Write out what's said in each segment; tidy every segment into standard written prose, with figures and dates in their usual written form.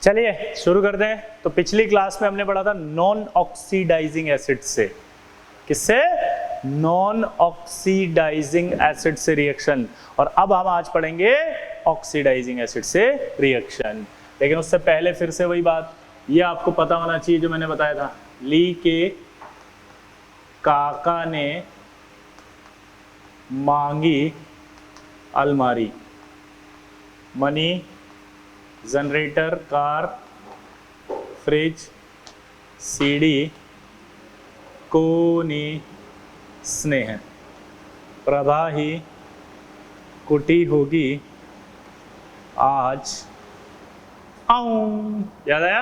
चलिए शुरू करते हैं। तो पिछली क्लास में हमने पढ़ा था नॉन ऑक्सीडाइजिंग एसिड से, किससे? नॉन ऑक्सीडाइजिंग एसिड से रिएक्शन, और अब हम आज पढ़ेंगे ऑक्सीडाइजिंग एसिड से रिएक्शन। लेकिन उससे पहले फिर से वही बात, ये आपको पता होना चाहिए जो मैंने बताया था, ली के काका ने मांगी अलमारी, money, generator, car, fridge, CD, कोनी स्नेह, प्रभा ही कुटी होगी आज आऊं। याद आया?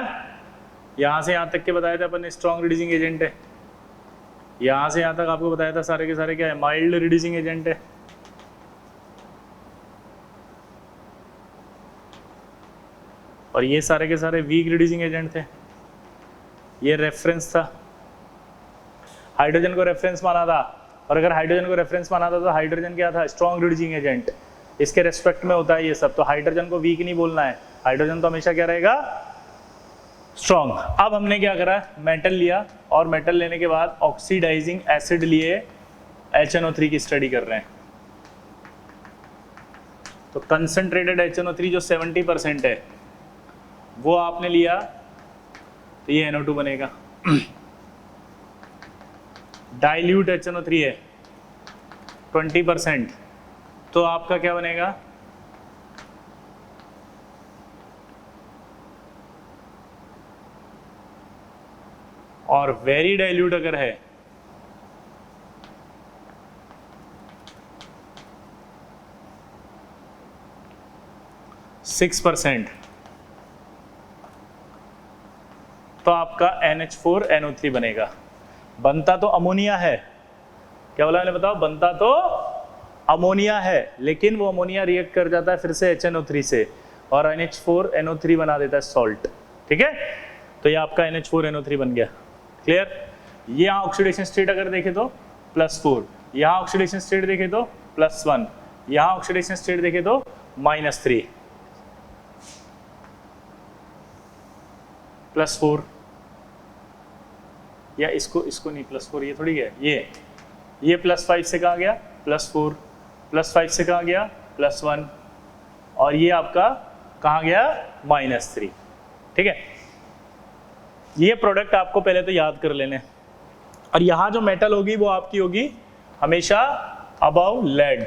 यहां से यहां तक के बताया था अपन, स्ट्रॉन्ग रिड्यूसिंग एजेंट है। यहां से यहां तक आपको बताया था सारे के सारे क्या है? माइल्ड रिड्यूसिंग एजेंट है। और ये सारे के सारे वीक रिड्यूसिंग एजेंट थे। ये रेफरेंस था, हाइड्रोजन को रेफरेंस माना था। और अगर हाइड्रोजन को रेफरेंस माना था तो हाइड्रोजन क्या था? Strong reducing agent. इसके रेस्पेक्ट में होता है ये सब। तो हाइड्रोजन को वीक नहीं बोलना है, हाइड्रोजन तो हमेशा क्या रहेगा? स्ट्रॉन्ग। अब हमने क्या करा? मेटल लिया, और मेटल लेने के बाद ऑक्सीडाइजिंग एसिड लिए HNO3 की स्टडी कर रहे हैं। तो कंसंट्रेटेड HNO3 जो 70% है वो आपने लिया, तो ये NO2 बनेगा। डाइल्यूट HNO3 है 20%, तो आपका क्या बनेगा? और वेरी डाइल्यूट अगर है %6, तो आपका NH4NO3 बनेगा। बनता तो अमोनिया है, क्या बोला मैंने? बताओ। बनता तो अमोनिया है, लेकिन वो अमोनिया रिएक्ट कर जाता है फिर से HNO3 से, और NH4NO3 बना देता है सॉल्ट। ठीक है, तो ये आपका NH4NO3 बन गया। क्लियर? ये यहाँ ऑक्सीडेशन स्टेट अगर देखे तो +4, यहाँ ऑक्सीडेशन स्टेट देखे तो +1, यहाँ ऑक्सीडेशन स्टेट देखे तो -3, +4, या इसको नहीं +4, ये थोड़ी है, ये +5 से कहा गया +4, +5 से कहा गया +1, और ये आपका कहाँ गया? -3। ठीक है, ये प्रोडक्ट आपको पहले तो याद कर लेने। और यहाँ जो मेटल होगी वो आपकी होगी हमेशा अबव लेड,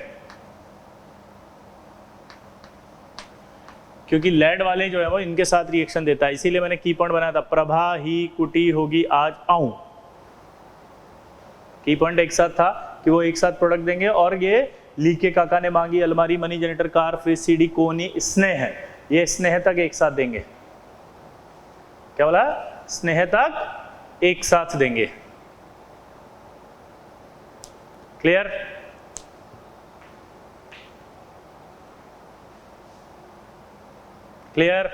क्योंकि लेड वाले जो है वो इनके साथ रिएक्शन देता है। इसीलिए मैंने की पॉइंट बनाया था, प्रभा ही कुटी होगी आज आऊं। की पॉइंट एक साथ था कि वो एक साथ प्रोडक्ट देंगे। और ये ली के काका ने मांगी अलमारी, money, generator, car, fridge, CD, कोनी स्नेह है, ये स्नेह तक एक साथ देंगे। क्या बोला? स्नेह तक एक साथ देंगे। क्लियर? क्लियर?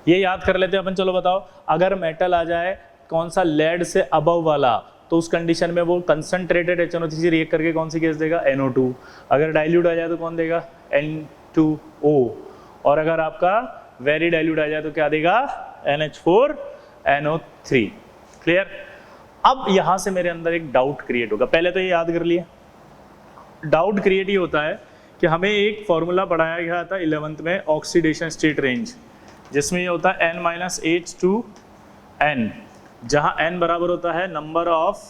ये याद कर लेते हैं अपन। चलो बताओ, अगर मेटल आ जाए कौन सा? लेड से अबव वाला, तो उस कंडीशन में वो कंसंट्रेटेड HNO3 से रिएक्ट करके कौन सी गैस देगा? NO2। अगर डाइल्यूट आ जाए तो कौन देगा? N2O। और अगर आपका वेरी डाइल्यूट आ जाए तो क्या देगा? NH4NO3। क्लियर? अब यहां से मेरे अंदर एक डाउट क्रिएट होगा। पहले तो ये याद कर लिए, डाउट क्रिएट ही होता है कि हमें एक फॉर्मूला पढ़ाया गया था 11th में, ऑक्सीडेशन स्टेट रेंज, जिसमें ये होता है N-H2N, जहां N बराबर होता है नंबर ऑफ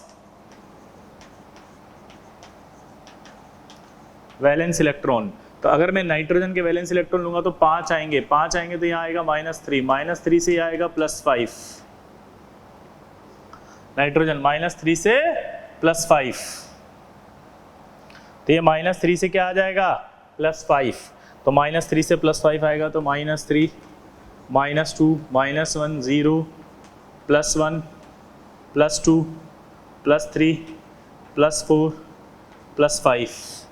वैलेंस इलेक्ट्रॉन। तो अगर मैं नाइट्रोजन के वैलेंस इलेक्ट्रॉन लूंगा तो 5 आएंगे, 5 आएंगे तो यहाँ आएगा -3, -3 से यहाँ आएगा +5, नाइट्रोजन -3 से +5, तो ये -3 से क्या आ जाएगा? +5। तो -3 से +5 आएगा तो -3, -2, -1, 0, +1, +2, +3, +4, +5।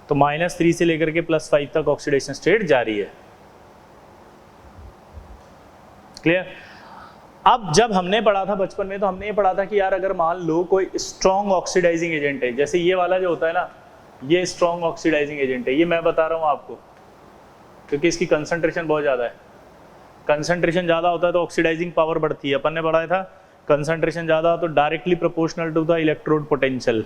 तो -3 से लेकर के +5 तक ऑक्सीडेशन स्टेट जारी है। क्लियर? अब जब हमने पढ़ा था बचपन में, तो हमने ये पढ़ा था कि यार अगर मान लो कोई स्ट्रॉन्ग ऑक्सीडाइजिंग एजेंट है, जैसे ये वाला जो होता है ना, ये स्ट्रॉन्ग ऑक्सीडाइजिंग एजेंट है, ये मैं बता रहा हूं आपको, क्योंकि इसकी कंसंट्रेशन बहुत ज़्यादा है। कंसंट्रेशन ज़्यादा होता है तो ऑक्सीडाइजिंग पावर बढ़ती है। अपन ने पढ़ाया था कंसंट्रेशन ज़्यादा हो तो directly proportional to the electrode potential.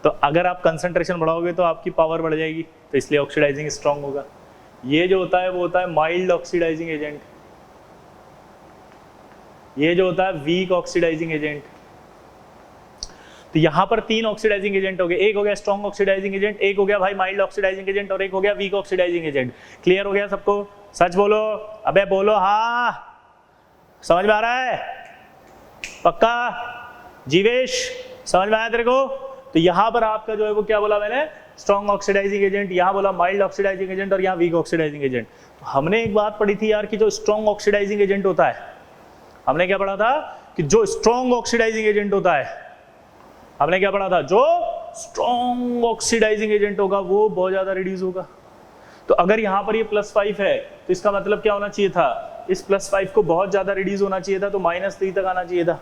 तो अगर आप कंसंट्रेशन बढ़ाओगे तो आपकी पावर बढ़ जाएगी, तो इसलिए ऑक्सीडाइजिंग स्ट्रांग होगा। ये जो होता है वो होता है माइल्ड ऑक्सीडाइजिंग एजेंट, ये जो होता है वीक ऑक्सीडाइजिंग एजेंट। तो यहाँ पर 3 ऑक्सीडाइजिंग एजेंट हो गए, एक हो गया स्ट्रॉन्ग ऑक्सीडाइजिंग एजेंट, एक हो गया भाई माइल्ड ऑक्सीडाइजिंग एजेंट, और एक हो गया वीक ऑक्सीडाइजिंग एजेंट। क्लियर हो गया सबको? सच बोलो, अबे बोलो हाँ, समझ में आ रहा है? पक्का? जीवेश समझ में आया तेरे को? तो यहाँ पर आपका जो है वो क्या बोला मैंने, स्ट्रॉन्ग ऑक्सीडाइजिंग एजेंट, यहाँ बोला माइल्ड ऑक्सीडाइजिंग एजेंट, और यहाँ वीक ऑक्सीडाइजिंग एजेंट। तो हमने एक बात पढ़ी थी यार कि जो स्ट्रॉन्ग ऑक्सीडाइजिंग एजेंट होता है, हमने क्या पढ़ा था कि जो स्ट्रॉन्ग ऑक्सीडाइजिंग एजेंट होता है, हमने क्या पढ़ा था, जो स्ट्रॉन्ग ऑक्सीडाइजिंग एजेंट होगा वो बहुत ज्यादा रिड्यूस होगा। तो अगर यहाँ पर ये +5 है तो इसका मतलब क्या होना चाहिए था, इस +5 को बहुत ज्यादा रिड्यूस होना चाहिए था, तो -3 तक आना चाहिए था।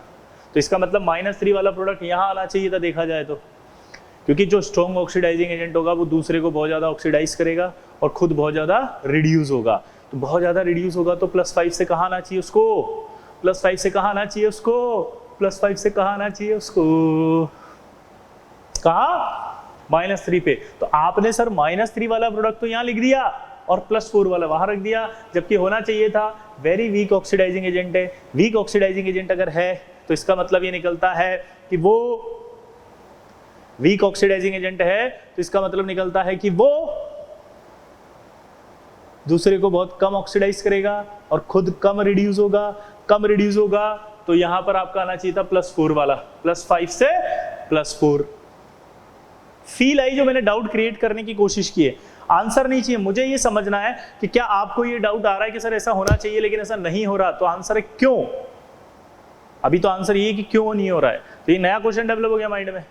तो इसका मतलब -3 वाला प्रोडक्ट यहाँ आना चाहिए था देखा जाए तो, क्योंकि जो स्ट्रॉन्ग ऑक्सीडाइजिंग एजेंट होगा वो दूसरे को बहुत ज्यादा ऑक्सीडाइज करेगा और खुद बहुत ज्यादा रिड्यूस होगा। तो बहुत ज्यादा रिड्यूस होगा तो +5 से कहाँ आना चाहिए उसको, +5 से कहाँ आना चाहिए उसको, +5 से कहाँ आना चाहिए उसको, कहाँ, -3 पे। तो आपने सर -3 वाला प्रोडक्ट तो यहाँ लिख दिया और +4 वाला वहां रख दिया, जबकि होना चाहिए था वेरी वीक ऑक्सीडाइजिंग एजेंट है। वीक ऑक्सीडाइजिंग एजेंट अगर है तो इसका मतलब ये निकलता है कि वो वीक ऑक्सीडाइजिंग एजेंट है, तो इसका मतलब निकलता है कि वो दूसरे को बहुत कम ऑक्सीडाइज करेगा और खुद कम रिड्यूस होगा। कम रिड्यूस होगा तो यहां पर आपका आना चाहिए था +4 वाला, +5 से +4। फील आई जो मैंने डाउट क्रिएट करने की कोशिश की है? आंसर नहीं चाहिए, मुझे ये समझना है कि क्या आपको ये डाउट आ रहा है कि सर ऐसा होना चाहिए लेकिन ऐसा नहीं हो रहा, तो आंसर है क्यों। अभी तो आंसर ये है कि क्यों नहीं हो रहा है। तो ये नया क्वेश्चन डेवलप हो गया माइंड में।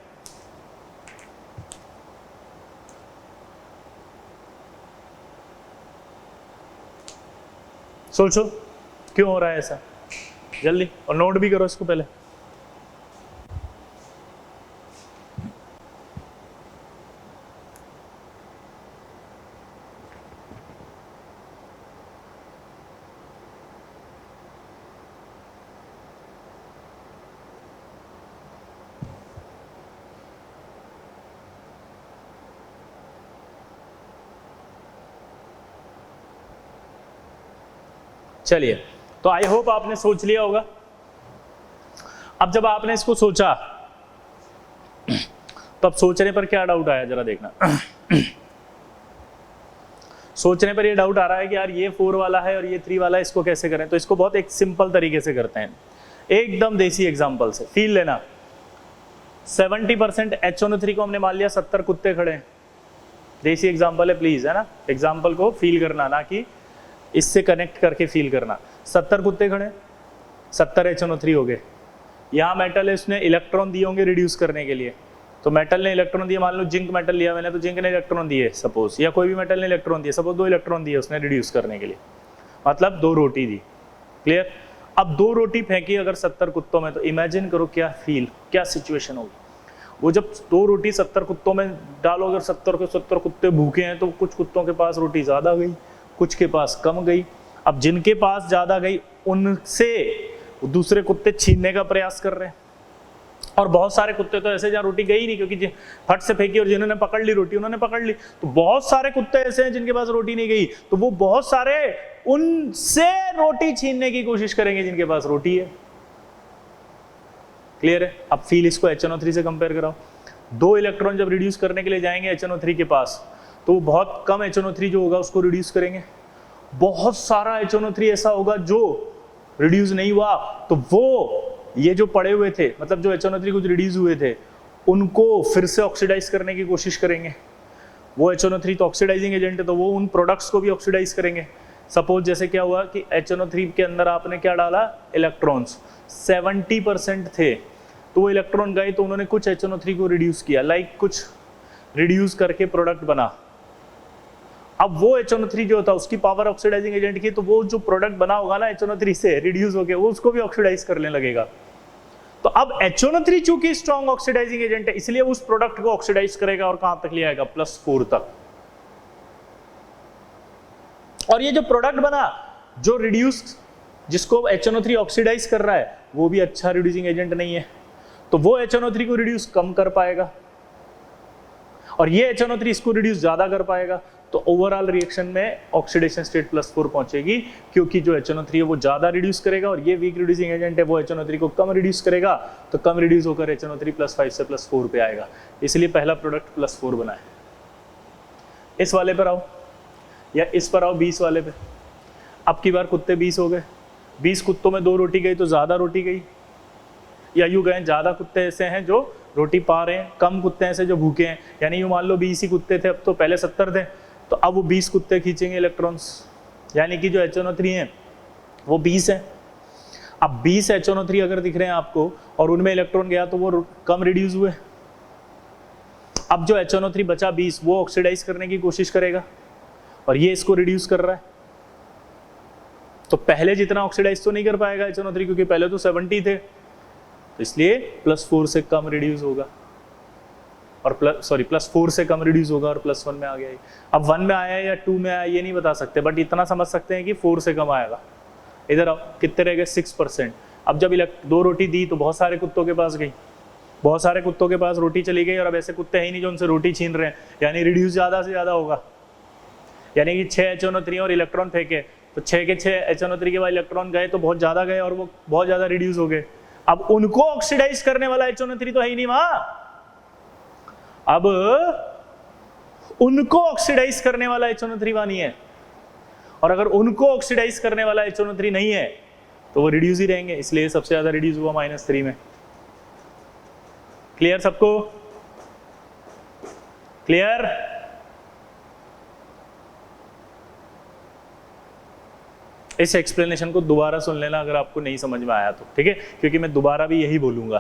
सोचो क्यों हो रहा है ऐसा, जल्दी, और नोट भी करो इसको पहले। चलिए, तो आई होप आपने सोच लिया होगा। अब जब आपने इसको सोचा तो अब सोचने पर क्या डाउट आया जरा देखना। सोचने पर ये डाउट आ रहा है कि यार ये 4 वाला है और ये 3 वाला है, इसको कैसे करें। तो इसको बहुत एक सिंपल तरीके से करते हैं, एकदम देसी एग्जांपल से। फील लेना, 70% HNO3 को हमने मान लिया 70 कुत्ते खड़े हैं। देसी एग्जांपल है प्लीज, है ना, एग्जांपल को फील करना, ना कि इससे कनेक्ट करके फील करना। 70 कुत्ते खड़े, 70 HNO3 हो गए। यहाँ मेटल है, उसने इलेक्ट्रॉन दिए होंगे रिड्यूस करने के लिए। तो मेटल ने इलेक्ट्रॉन दिए, मान लो जिंक मेटल लिया मैंने, तो जिंक ने इलेक्ट्रॉन दिए सपोज, या कोई भी मेटल ने इलेक्ट्रॉन दिए, सपोज 2 इलेक्ट्रॉन दिए उसने रिड्यूस करने के लिए, मतलब 2 रोटी दी। क्लियर? अब 2 रोटी फेंकी अगर 70 कुत्तों में, तो इमेजिन करो क्या फील, क्या सिचुएशन होगी। वो जब 2 रोटी 70 कुत्तों में डालो, अगर 70 के 70 कुत्ते भूखे हैं, तो कुछ कुत्तों के पास रोटी ज़्यादा गई, कुछ के पास कम गई। अब जिनके पास ज़्यादा गई उनसे दूसरे कुत्ते छीनने का प्रयास कर रहे हैं, और बहुत सारे कुत्ते तो ऐसे जहाँ रोटी गई नहीं, क्योंकि फट से फेंकी और जिन्होंने पकड़ ली रोटी उन्होंने पकड़ ली। तो बहुत सारे कुत्ते ऐसे हैं जिनके पास रोटी नहीं गई, तो वो बहुत सारे उनसे रोटी छीनने की कोशिश करेंगे जिनके पास रोटी है। क्लियर है? अब फील इसको HNO3 से कंपेयर कराओ। 2 इलेक्ट्रॉन जब रिड्यूस करने के लिए जाएंगे HNO3 के पास, तो बहुत कम HNO3 जो होगा उसको रिड्यूस करेंगे। बहुत सारा HNO3 ऐसा होगा जो रिड्यूस नहीं हुआ, तो वो ये जो पड़े हुए थे, मतलब जो HNO3 कुछ रिड्यूस हुए थे, उनको फिर से ऑक्सीडाइज करने की कोशिश करेंगे। वो HNO3 तो ऑक्सीडाइजिंग एजेंट है, तो वो उन प्रोडक्ट्स को भी ऑक्सीडाइज करेंगे। सपोज जैसे क्या हुआ कि HNO3 के अंदर आपने क्या डाला, इलेक्ट्रॉन्स 70% थे, तो वो इलेक्ट्रॉन गए तो उन्होंने कुछ HNO3 को रिड्यूस किया, लाइक कुछ रिड्यूस करके प्रोडक्ट बना। अब वो HNO3 जो था उसकी पावर ऑक्सीडाइजिंग एजेंट की, तो वो जो प्रोडक्ट बना होगा ना HNO3 से रिड्यूस होके, वो उसको भी ऑक्सीडाइज करने लगेगा। तो अब HNO3 चूंकि स्ट्रॉन्ग ऑक्सीडाइजिंग एजेंट है, इसलिए उस प्रोडक्ट को ऑक्सीडाइज करेगा और कहां तक ले आएगा, +4 तक। और ये जो प्रोडक्ट बना जो रिड्यूस, जिसको HNO3 ऑक्सीडाइज कर रहा है, वो भी अच्छा रिड्यूसिंग एजेंट नहीं है, तो वो HNO3 को रिड्यूस कम कर पाएगा और ये HNO3 इसको रिड्यूस ज्यादा कर पाएगा। तो ओवरऑल रिएक्शन में ऑक्सीडेशन स्टेट +4 पहुंचेगी, क्योंकि जो HNO3 है वो ज्यादा रिड्यूस करेगा और ये वीक रिड्यूसिंग एजेंट है, वो HNO3 को कम रिड्यूस करेगा, तो कम रिड्यूस होकर HNO3 +5 से +4 पे आएगा। इसलिए पहला प्रोडक्ट +4 बना है। इस वाले पर आओ या इस पर आओ 20 वाले पे। अब की बार कुत्ते 20 हो गए, 20 कुत्तों में 2 रोटी गई तो ज्यादा रोटी गई, या यूं कहें ज्यादा कुत्ते ऐसे हैं जो रोटी पा रहे हैं, कम कुत्ते ऐसे जो भूखे हैं। यानी यूं मान लो 20 ही कुत्ते थे, अब तो पहले 70 थे, तो अब वो 20 कुत्ते खींचेंगे इलेक्ट्रॉन्स, यानी कि जो HNO3 है वो 20 है। अब 20 HNO3 अगर दिख रहे हैं आपको और उनमें इलेक्ट्रॉन गया तो वो कम रिड्यूस हुए। अब जो HNO3 बचा 20, वो ऑक्सीडाइज करने की कोशिश करेगा और ये इसको रिड्यूस कर रहा है, तो पहले जितना ऑक्सीडाइज तो नहीं कर पाएगा HNO3, क्योंकि पहले तो 70 थे, तो इसलिए +4 से कम रिड्यूस होगा और +4 से कम रिड्यूस होगा और +1 में आ गया। अब 1 में आया या 2 में आया ये नहीं बता सकते, बट इतना समझ सकते हैं कि 4 से कम आएगा। इधर अब कितने रह गए 6%। अब जब 2 रोटी दी तो बहुत सारे कुत्तों के पास गई, बहुत सारे कुत्तों के पास रोटी चली गई और अब ऐसे कुत्ते हैं ही नहीं जो उनसे रोटी छीन रहे हैं, यानी रिड्यूस ज़्यादा से ज़्यादा होगा। यानी कि 6 HNO3 और इलेक्ट्रॉन फेंके तो 6 के 6 HNO3 के बाद इलेक्ट्रॉन गए तो बहुत ज़्यादा गए और वो बहुत ज़्यादा रिड्यूस हो गए। अब उनको ऑक्सीडाइज करने वाला HNO3 तो है ही नहीं वहां, अब उनको ऑक्सीडाइज करने वाला HNO3 वहां नहीं है, और अगर उनको ऑक्सीडाइज करने वाला HNO3 नहीं है तो वो रिड्यूस ही रहेंगे, इसलिए सबसे ज्यादा रिड्यूस हुआ -3 में। क्लियर सबको? क्लियर? इस एक्सप्लेनेशन को दोबारा सुन लेना अगर आपको नहीं समझ में आया तो, ठीक है, क्योंकि मैं दोबारा भी यही बोलूंगा।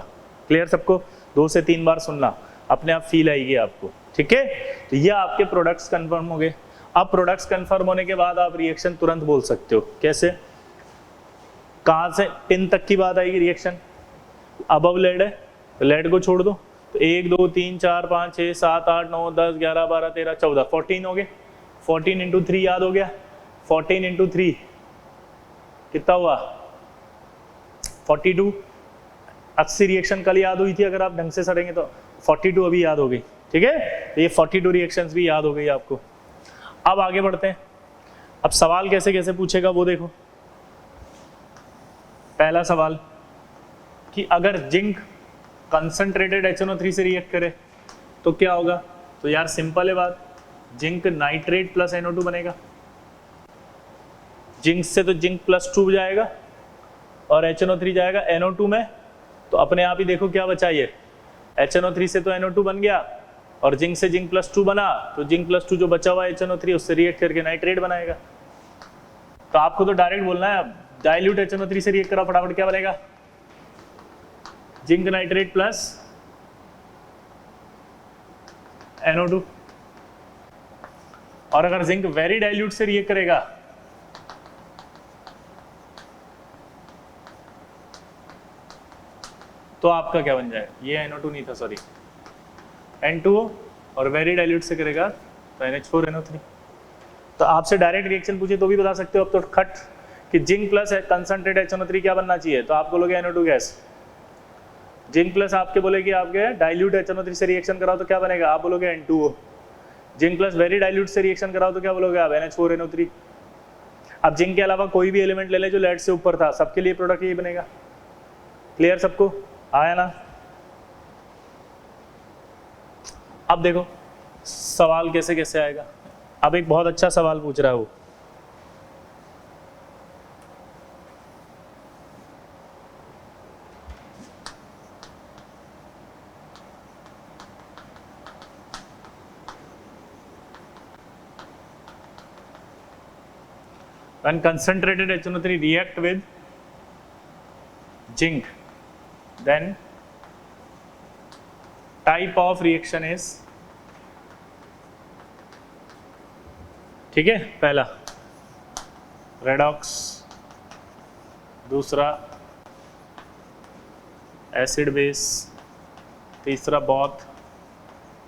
क्लियर सबको? 2 से 3 बार सुनना, अपने आप फील आएगी आपको, ठीक है। तो ये आपके प्रोडक्ट्स कंफर्म हो गए। अब प्रोडक्ट्स कंफर्म होने के बाद आप रिएक्शन तुरंत बोल सकते हो। कैसे? कहां से टिन तक की बात आएगी रिएक्शन? अबव लेड है तो लेड को छोड़ दो, तो 1 2 3 4 5 6 7 8 9 10 11 12 13 14 14 हो गए। 14 इंटू 3 याद हो गया? 14 इंटू 3 कितना हुआ? 42। 80 रिएक्शन कल याद हुई थी, अगर आप ढंग से सड़ेंगे तो 42 अभी याद हो गई, ठीक है। तो ये 42 रिएक्शंस भी याद हो गई आपको। अब आगे बढ़ते हैं। अब सवाल कैसे कैसे पूछेगा वो देखो। पहला सवाल कि अगर जिंक कंसंट्रेटेड HNO3 से रिएक्ट करे तो क्या होगा? तो यार सिंपल है बात, जिंक नाइट्रेट प्लस NO2 बनेगा। जिंक से तो जिंक +2 जाएगा और HNO3 जाएगा NO2 में, तो अपने आप ही देखो क्या बचा। ये HNO3 से तो NO2 बन गया और जिंक से जिंक +2 बना, तो जिंक +2 जो बचा हुआ HNO3 उससे रिएक्ट करके नाइट्रेट बनाएगा। तो आपको तो डायरेक्ट बोलना है, अब डाइल्यूट HNO3 से रिएक्ट करा फटाफट, क्या बनेगा? Zinc nitrate plus NO2। और अगर जिंक वेरी डाइल्यूट से रिएक्ट करेगा तो आपका क्या बन जाएगा? ये NO2 नहीं था, सॉरी, N2O, और वेरी डाइल्यूट से करेगा तो NH4NO3। तो आपसे डायरेक्ट रिएक्शन पूछे तो भी बता सकते हो अब तो खट कि जिंक प्लस कंसंट्रेटेड HNO3 क्या बनना चाहिए, तो आप बोलोगे NO2 गैस। जिंक प्लस आपके बोले कि आपके डाइल्यूट HNO3 से रिएक्शन कराओ तो क्या बनेगा, आप बोलोगे N2O। Zinc plus very dilute से रिएक्शन कराओ तो क्या बोलोगे आप, NH4NO3। अब जिंक के अलावा कोई भी एलिमेंट ले ले जो लेड से ऊपर था, सबके लिए प्रोडक्ट यही बनेगा। क्लियर सबको? आया ना? अब देखो सवाल कैसे कैसे आएगा। अब एक बहुत अच्छा सवाल पूछ रहा है वो, when concentrated HNO3 react with zinc, then type of reaction is, ठीक है, पहला रेडॉक्स, दूसरा एसिड बेस, तीसरा बॉथ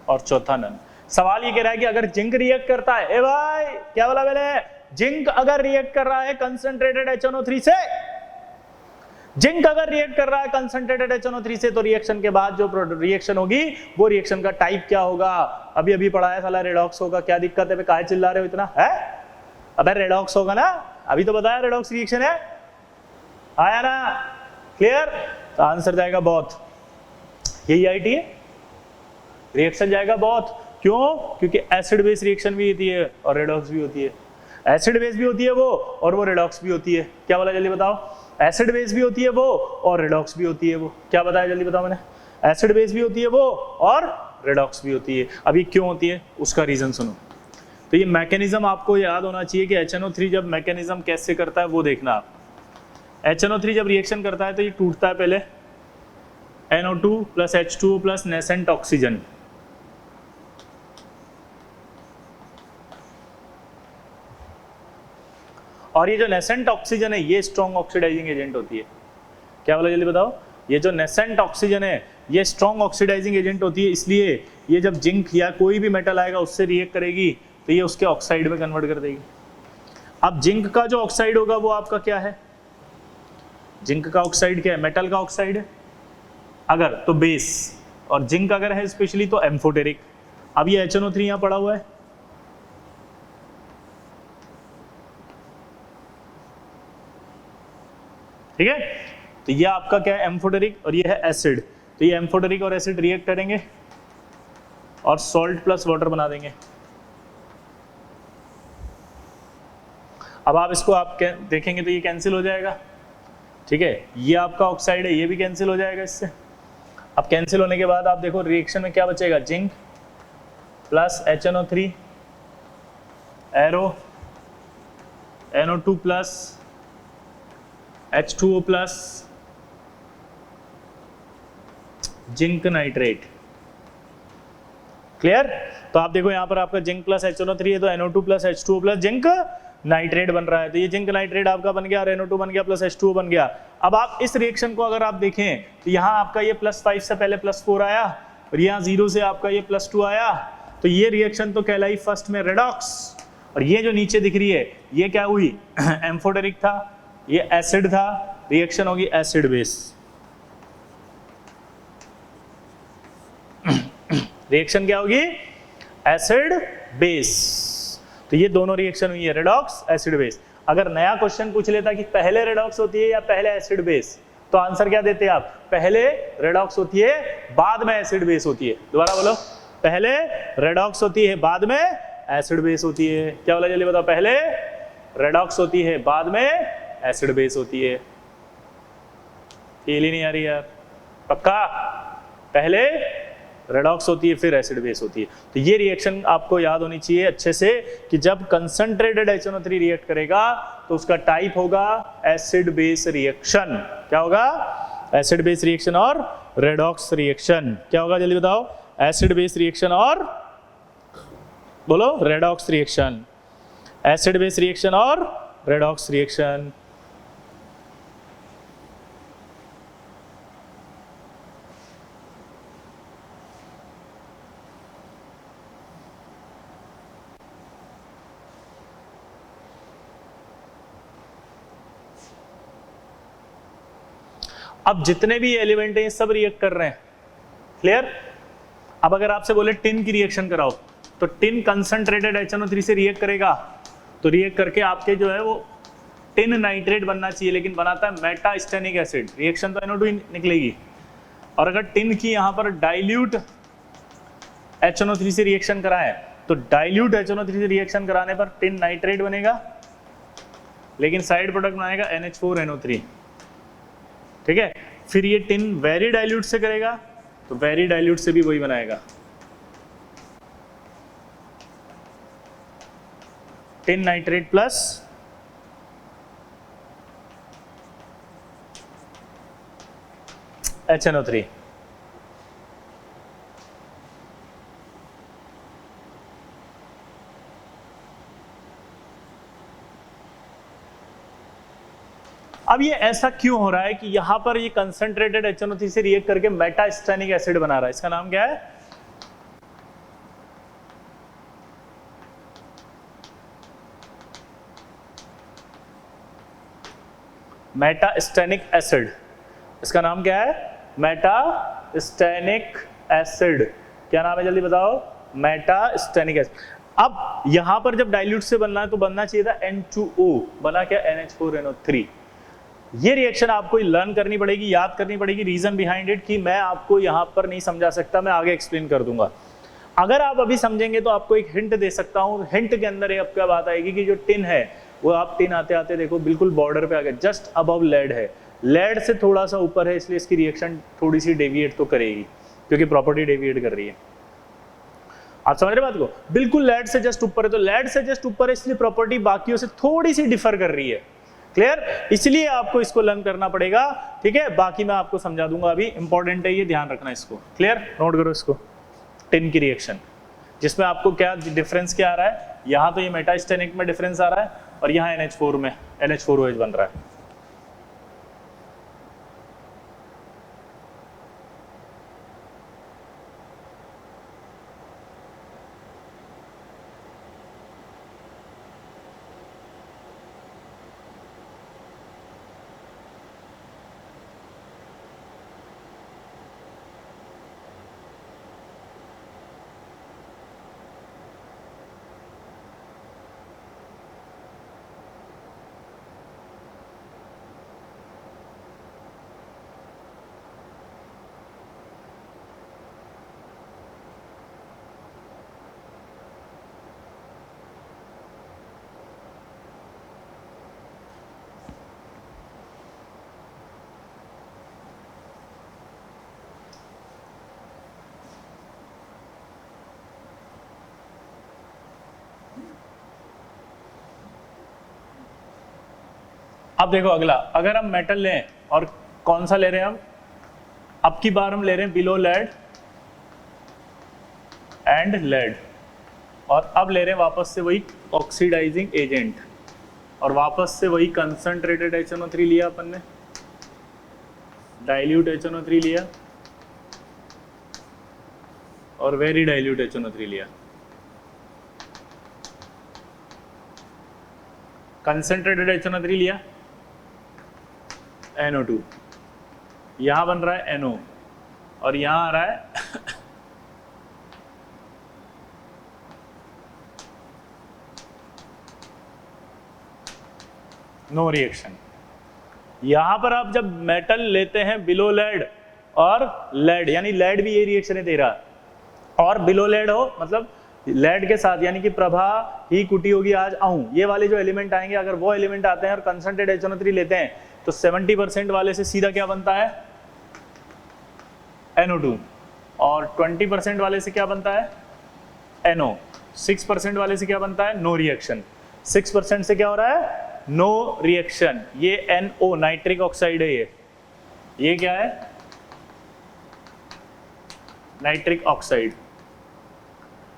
और चौथा नन। सवाल ये कह रहा है कि अगर जिंक रिएक्ट करता है, ए भाई क्या बोला मैंने, जिंक अगर रिएक्ट कर रहा है कंसंट्रेटेड HNO3 से, जिंक अगर रिएक्ट कर रहा है कंसंट्रेटेड HNO3 से, तो रिएक्शन के बाद जो रिएक्शन होगी वो रिएक्शन का टाइप क्या होगा? अभी अभी पढ़ा है साला, रेडॉक्स होगा। क्या दिक्कत है, काहे चिल्ला रहे हो इतना है? अबे रेडॉक्स होगा ना, अभी तो बताया रेडॉक्स रिएक्शन है, आया ना? क्लियर? तो आंसर जाएगा बहुत, यही आईटी है, रिएक्शन जाएगा बहुत। क्यों? क्योंकि एसिड बेस रिएक्शन भी होती है और रेडॉक्स भी होती है। एसिड बेस भी होती है वो, और वो रेडॉक्स भी होती है। क्या बोला जल्दी बताओ? एसिड बेस भी होती है वो और रेडॉक्स भी होती है वो। क्या बताया जल्दी बताओ मैंने? एसिड बेस भी होती है वो और रेडॉक्स भी होती है। अब ये क्यों होती है उसका रीजन सुनो। तो ये मैकेनिज्म आपको याद होना चाहिए कि HNO3 जब मैकेनिज्म कैसे करता है वो देखना आप। HNO3 जब रिएक्शन करता है तो ये टूटता है पहले NO2 plus H2O plus nascent oxygen. और ये जो नेसेंट ऑक्सीजन है ये स्ट्रॉन्ग ऑक्सीडाइजिंग एजेंट होती है। क्या बोला जल्दी बताओ? ये जो नेसेंट ऑक्सीजन है ये स्ट्रॉन्ग ऑक्सीडाइजिंग एजेंट होती है, इसलिए ये जब जिंक या कोई भी मेटल आएगा उससे रिएक्ट करेगी तो ये उसके ऑक्साइड में कन्वर्ट कर देगी। अब जिंक का जो ऑक्साइड होगा वो आपका क्या है? जिंक का ऑक्साइड क्या है? मेटल का ऑक्साइड है अगर, तो बेस, और जिंक अगर है स्पेशली तो एम्फोटेरिक। अब ये HNO3 यहां पड़ा हुआ है, ठीक है? तो ये आपका क्या है? एम्फोटेरिक, और ये है एसिड। तो ये एम्फोटेरिक और एसिड रिएक्ट करेंगे और सॉल्ट प्लस वाटर बना देंगे। अब आप इसको आप देखेंगे तो ये कैंसिल हो जाएगा, ठीक है? ये आपका ऑक्साइड है, ये भी कैंसिल हो जाएगा इससे। अब कैंसिल होने के बाद आप देखो रिएक्शन में क्या बचेगा? Zinc plus HNO3 arrow NO2 plus H2O plus zinc nitrate. Clear? तो आप देखो यहां पर आपका जिंक प्लस HNO3 है तो NO2 plus H2O plus zinc nitrate बन रहा है। तो ये जिंक नाइट्रेट आपका बन गया और NO2 बन गया प्लस H2O बन गया। अब आप इस रिएक्शन को अगर आप देखें तो यहाँ आपका ये +5 से पहले +4 आया और यहाँ 0 से आपका ये +2 आया। तो ये रिएक्शन तो कहलाई फर्स्ट में रेडॉक्स, और ये जो नीचे दिख रही है ये क्या हुई? एम्फोटेरिक था, ये एसिड था, रिएक्शन होगी एसिड बेस। रिएक्शन क्या होगी? Acid base. तो ये दोनों रिएक्शन हुई है, रेडॉक्स एसिड बेस। अगर नया क्वेश्चन पूछ लेता कि पहले रेडॉक्स होती है या पहले एसिड बेस, तो आंसर क्या देते आप? पहले रेडॉक्स होती है बाद में एसिड बेस होती है। दोबारा बोलो, पहले रेडॉक्स होती है बाद में एसिड बेस होती है। क्या बोला जल्दी बताओ? पहले रेडॉक्स होती है बाद में एसिड बेस होती है। फील ही नहीं आ रही यार? पक्का? पहले रेडॉक्स होती है फिर एसिड बेस होती है। तो ये रिएक्शन आपको याद होनी चाहिए अच्छे से कि जब कंसंट्रेटेड HNO3 रिएक्ट करेगा तो उसका टाइप होगा एसिड बेस रिएक्शन। क्या होगा? एसिड बेस रिएक्शन और रेडॉक्स रिएक्शन। क्या होगा जल्दी बताओ? एसिड बेस रिएक्शन और बोलो redox reaction. Acid base reaction और रेडॉक्स रिएक्शन। अब जितने भी एलिमेंट हैं ये सब रिएक्ट कर रहे हैं। क्लियर? अब अगर आपसे बोले टिन की रिएक्शन कराओ तो टिन कंसंट्रेटेड HNO3 से रिएक्ट करेगा, तो रिएक्ट करके आपके जो है वो टिन नाइट्रेट बनना चाहिए, लेकिन बनाता है मेटास्टेनिक एसिड। रिएक्शन तो NO2 निकलेगी। और अगर टिन की यहाँ पर डाइल्यूट HNO3 से रिएक्शन कराए तो डाइल्यूट HNO3 से रिएक्शन कराने पर टिन नाइट्रेट बनेगा, लेकिन साइड प्रोडक्ट बनाएगा NH4NO3। ठीक है? फिर ये टिन वेरी डाइल्यूट से करेगा तो वेरी डाइल्यूट से भी वही बनाएगा, टिन नाइट्रेट प्लस HNO3। अब ये ऐसा क्यों हो रहा है कि यहां पर ये कंसंट्रेटेड HNO3 से रिएक्ट करके मेटास्टेनिक एसिड बना रहा है? इसका नाम क्या है? मेटास्टेनिक एसिड, इसका नाम क्या है? मेटास्टेनिक एसिड। क्या नाम है जल्दी बताओ? मेटास्टेनिक एसिड। अब यहां पर जब डाइल्यूट से बनना है तो बनना चाहिए था N2O, बना क्या? NH4NO3। ये रिएक्शन आपको लर्न करनी पड़ेगी, याद करनी पड़ेगी। रीजन बिहाइंड इट कि मैं आपको यहां पर नहीं समझा सकता, मैं आगे एक्सप्लेन कर दूंगा। अगर आप अभी समझेंगे तो आपको एक हिंट दे सकता हूं। हिंट के अंदर अब क्या बात आएगी कि जो टिन है वो आप टिन आते आते देखो बिल्कुल बॉर्डर पे आ गया, जस्ट अबव लेड है, लेड से थोड़ा सा ऊपर है, इसलिए इसकी रिएक्शन थोड़ी सी डेविएट तो करेगी क्योंकि प्रॉपर्टी डेविएट कर रही है। आप समझ रहे बात को? बिल्कुल लेड से जस्ट ऊपर है, तो लेड से जस्ट ऊपर है इसलिए प्रॉपर्टी बाकियों से थोड़ी सी डिफर कर रही है। क्लियर? इसलिए आपको इसको लर्न करना पड़ेगा, ठीक है? बाकी मैं आपको समझा दूंगा, अभी इंपॉर्टेंट है ये, ध्यान रखना इसको। क्लियर? नोट करो इसको, टिन की रिएक्शन जिसमें आपको क्या डिफरेंस क्या आ रहा है? यहाँ तो ये मेटास्टेनिक में डिफरेंस आ रहा है और यहाँ NH4 में NH4OH बन रहा है। अब देखो अगला, अगर हम मेटल लें और कौन सा ले रहे हैं हम? अब की बार हम ले रहे हैं बिलो लेड एंड लेड, और अब ले रहे हैं वापस से वही ऑक्सीडाइजिंग एजेंट, और वापस से वही कंसंट्रेटेड HNO3 लिया अपन ने, डाइल्यूट HNO3 लिया और वेरी डाइल्यूट HNO3 लिया। कंसंट्रेटेड HNO3 लिया, NO2, यहां बन रहा है NO और यहां आ रहा है नो रिएक्शन। यहां पर आप जब मेटल लेते हैं बिलो लेड और लेड, यानी लेड भी ये रिएक्शन दे रहा है, और बिलो लेड हो मतलब लेड के साथ, यानी कि प्रभा ही कुटी होगी आज आऊं, ये वाले जो एलिमेंट आएंगे, अगर वो एलिमेंट आते हैं और कंसंट्रेटेड HNO3 लेते हैं तो 70% वाले से सीधा क्या बनता है? NO2, और 20% वाले से क्या बनता है? NO, 6% वाले से क्या बनता है? No reaction. 6% से क्या हो रहा है? No reaction. ये NO नाइट्रिक ऑक्साइड है, ये क्या है? Nitric oxide.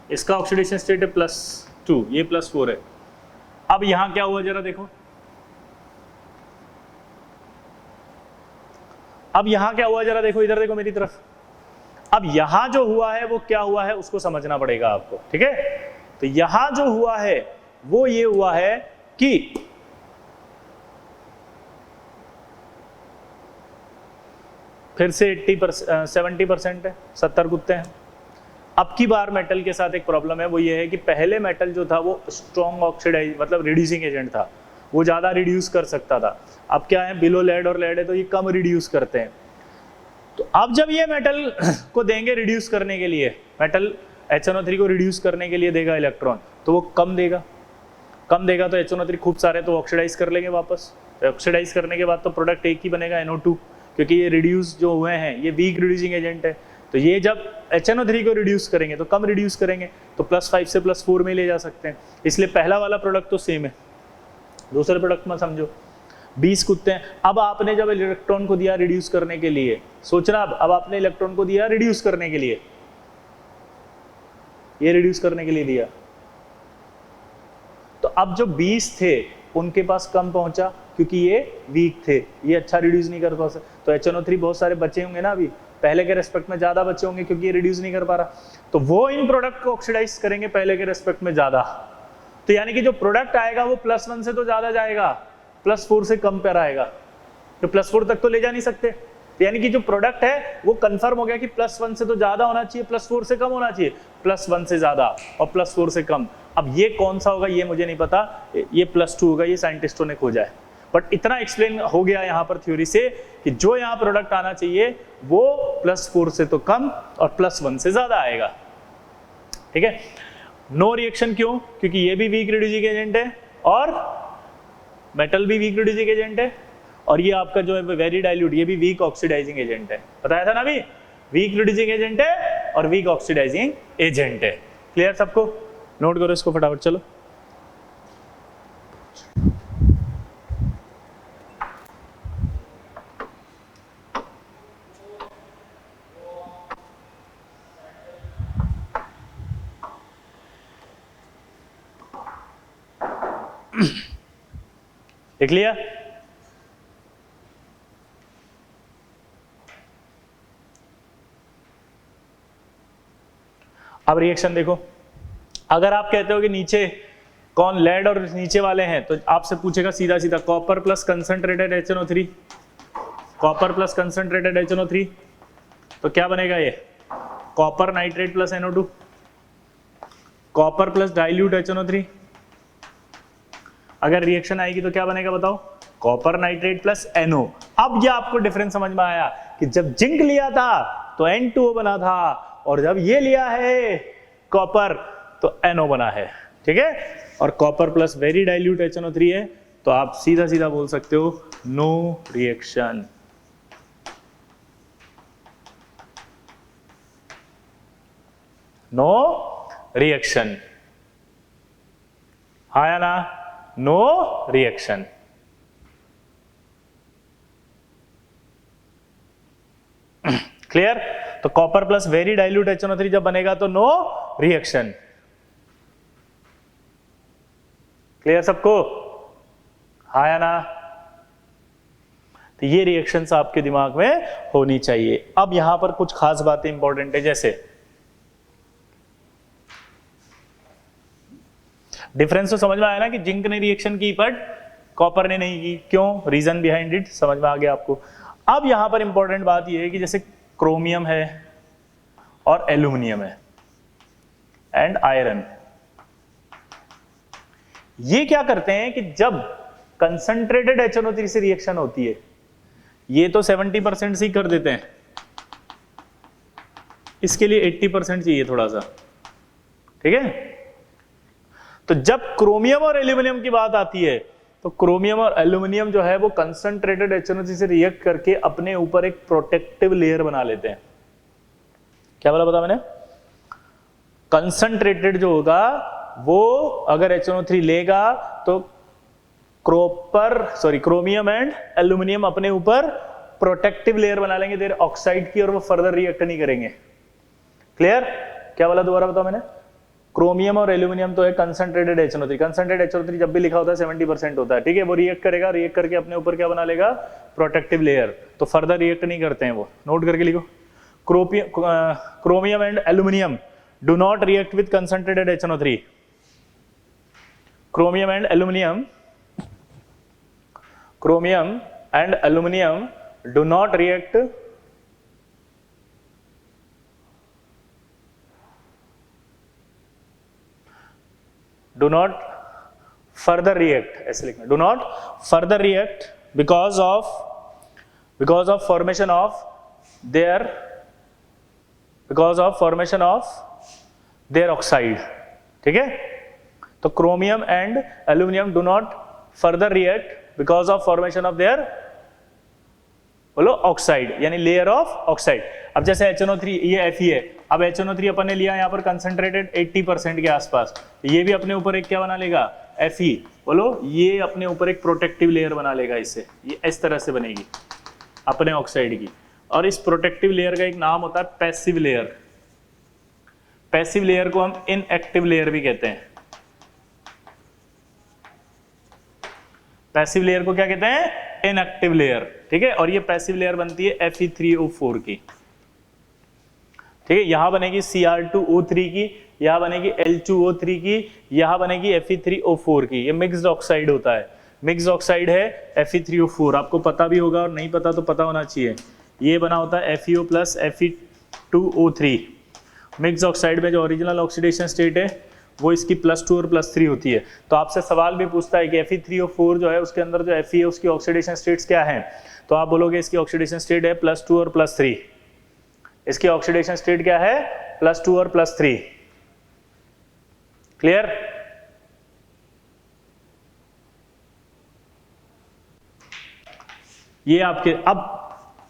इसका ऑक्सीडेशन स्टेट है +2, ये +4 है। अब यहां क्या हुआ जरा देखो, अब यहां क्या हुआ जरा देखो, इधर देखो मेरी तरफ। अब यहां जो हुआ है वो क्या हुआ है उसको समझना पड़ेगा आपको, ठीक है? तो यहां जो हुआ है वो ये हुआ है कि फिर से 70% है, 70 कुत्ते हैं। अब की बार मेटल के साथ एक प्रॉब्लम है, वो ये है कि पहले मेटल जो था वो स्ट्रॉन्ग ऑक्सीडाइज मतलब रिड्यूसिंग एजेंट था, वो ज़्यादा रिड्यूस कर सकता था। अब क्या है, बिलो लेड और लेड है तो ये कम रिड्यूस करते हैं। तो अब जब ये मेटल को देंगे रिड्यूस करने के लिए, मेटल HNO3 को रिड्यूस करने के लिए देगा इलेक्ट्रॉन, तो वो कम देगा तो HNO3 खूब सारे तो ऑक्सीडाइज कर लेंगे वापस। तो ऑक्सीडाइज करने के बाद तो प्रोडक्ट एक ही बनेगा, NO2, क्योंकि ये रिड्यूस जो हुए हैं ये वीक रिड्यूसिंग एजेंट है। तो ये जब HNO3 को रिड्यूस करेंगे तो कम रिड्यूस करेंगे, तो +5 से +4 में ले जा सकते हैं। इसलिए पहला वाला प्रोडक्ट तो सेम है, दूसरे प्रोडक्ट में समझो 20 कुत्ते हैं। अब आपने जब इलेक्ट्रॉन को दिया रिड्यूस करने के लिए, सोचना अब आपने इलेक्ट्रॉन को दिया रिड्यूस करने के लिए, ये रिड्यूस करने के लिए दिया, तो अब जो 20 थे उनके पास कम पहुंचा क्योंकि ये वीक थे, ये अच्छा रिड्यूस नहीं कर पा सकते। तो HNO3 बहुत सारे बचे होंगे ना, अभी पहले के रेस्पेक्ट में ज्यादा बचे होंगे क्योंकि ये रिड्यूस नहीं कर पा रहा, तो वो इन प्रोडक्ट को ऑक्सीडाइज करेंगे पहले के रेस्पेक्ट में ज्यादा। तो यानी कि जो प्रोडक्ट आएगा वो +1 से तो ज्यादा जाएगा, +4 से कम पर आएगा। तो +4 तक तो ले जा नहीं सकते, यानी कि जो प्रोडक्ट है वो कंफर्म हो गया कि +1 से तो ज्यादा होना चाहिए, +4 से कम होना चाहिए, +1 से ज्यादा और +4 से कम। अब ये कौन सा होगा ये मुझे नहीं पता, ये +2 होगा, ये साइंटिस्टों ने खोजा है, बट इतना एक्सप्लेन हो गया यहाँ पर थ्योरी से कि जो यहाँ प्रोडक्ट आना चाहिए वो +4 से तो कम और +1 से ज्यादा आएगा। ठीक है, नो रिएक्शन क्यों? क्योंकि ये भी वीक रिड्यूसिंग एजेंट है और मेटल भी वीक रिड्यूसिंग एजेंट है, और ये आपका जो है वेरी डाइल्यूट, ये भी वीक ऑक्सीडाइजिंग एजेंट है। बताया था ना अभी, वीक रिड्यूसिंग एजेंट है और वीक ऑक्सीडाइजिंग एजेंट है। क्लियर सबको? नोट करो इसको फटाफट, चलो। देख लिया? अब रिएक्शन देखो, अगर आप कहते हो कि नीचे कौन लेड और नीचे वाले हैं, तो आपसे पूछेगा सीधा सीधा copper plus concentrated HNO3, copper plus concentrated HNO3, तो क्या बनेगा ये? Copper nitrate plus NO2, copper plus dilute HNO3। अगर रिएक्शन आएगी तो क्या बनेगा बताओ? Copper nitrate plus NO। अब ये आपको डिफरेंस समझ में आया कि जब जिंक लिया था तो N2O बना था, और जब ये लिया है कॉपर तो NO बना है। ठीक है, और copper plus very dilute HNO3 है, तो आप सीधा सीधा बोल सकते हो नो रिएक्शन। नो रिएक्शन, हाँ या ना? No reaction. क्लियर? तो copper plus very dilute HNO3 जब बनेगा तो नो रिएक्शन। क्लियर सबको? हाँ या ना? तो ये रिएक्शंस आपके दिमाग में होनी चाहिए। अब यहां पर कुछ खास बातें इंपॉर्टेंट है, जैसे डिफरेंस तो समझ में आया ना कि जिंक ने रिएक्शन की बट कॉपर ने नहीं की, क्यों? रीजन बिहाइंड इट समझ में आ गया आपको। अब यहां पर इंपॉर्टेंट बात यह है कि जैसे क्रोमियम है और एल्यूमिनियम है एंड आयरन, ये क्या करते हैं कि जब कंसंट्रेटेड HNO3 से रिएक्शन होती है, ये तो 70% से ही कर देते हैं, इसके लिए 80% चाहिए थोड़ा सा। ठीक है, तो जब क्रोमियम और एल्यूमिनियम की बात आती है तो क्रोमियम और एल्यूमिनियम जो है वो कंसंट्रेटेड HNO3 से रिएक्ट करके अपने ऊपर एक प्रोटेक्टिव लेयर बना लेते हैं। क्या बोला पता मैंने? कंसंट्रेटेड जो होगा वो अगर HNO3 लेगा तो क्रोमियम एंड एल्यूमिनियम अपने ऊपर प्रोटेक्टिव लेयर बना लेंगे देर ऑक्साइड की, और वो फर्दर रिएक्ट नहीं करेंगे। क्लियर? क्या बोला दोबारा बताओ मैंने? क्रोमियम और एल्यूमिनियम तो है कंसंट्रेटेड HNO3, कंसंट्रेटेड HNO3 जब भी लिखा होता है 70% होता है। ठीक है, वो रिएक्ट करेगा, रिएक्ट करके अपने ऊपर क्या बना लेगा? प्रोटेक्टिव लेयर, तो फर्दर रिएक्ट नहीं करते हैं वो। नोट करके लिखो, chromium and aluminium do not react with concentrated HNO3। Chromium and aluminium do not react do not further react, ऐसे लिखना, do not further react because of formation of their oxide। ठीक है, तो chromium and aluminium do not further react because of formation of there, बोलो, oxide, यानी layer of oxide. अब जैसे HNO3 ये Fe है, अब HNO3 अपन ने लिया यहाँ पर कंसंट्रेटेड 80% के आसपास, ये भी अपने ऊपर एक क्या बना लेगा? Fe, बोलो, ये अपने ऊपर एक प्रोटेक्टिव लेयर बना लेगा इससे, ये इस तरह से बनेगी अपने ऑक्साइड की। और इस प्रोटेक्टिव लेयर का एक नाम होता है पैसिव लेयर। पैसिव लेयर को हम इनएक्टिव लेयर भी कहते हैं। पैसिव लेयर को क्या कहते हैं? Inactive layer. ठीक है, और ये पैसिव लेयर बनती है Fe3O4 की। ठीक है, यहां बनेगी Cr2O3 की, यहां बनेगी L2O3 की, यहां बनेगी Fe3O4 की। ये मिक्स्ड ऑक्साइड होता है। मिक्स ऑक्साइड है Fe3O4, आपको पता भी होगा और नहीं पता तो पता होना चाहिए। ये बना होता है FeO plus Fe2O3। Mix oxide में जो ओरिजिनल ऑक्सीडेशन स्टेट है वो इसकी +2 और +3 होती है। तो आपसे सवाल भी पूछता है कि Fe3O4 जो है उसके अंदर जो Fe है उसकी ऑक्सीडेशन स्टेट्स क्या हैं, तो आप बोलोगे इसकी ऑक्सीडेशन स्टेट है +2 और +3। इसकी ऑक्सीडेशन स्टेट क्या है, +2 और +3। क्लियर? ये आपके अब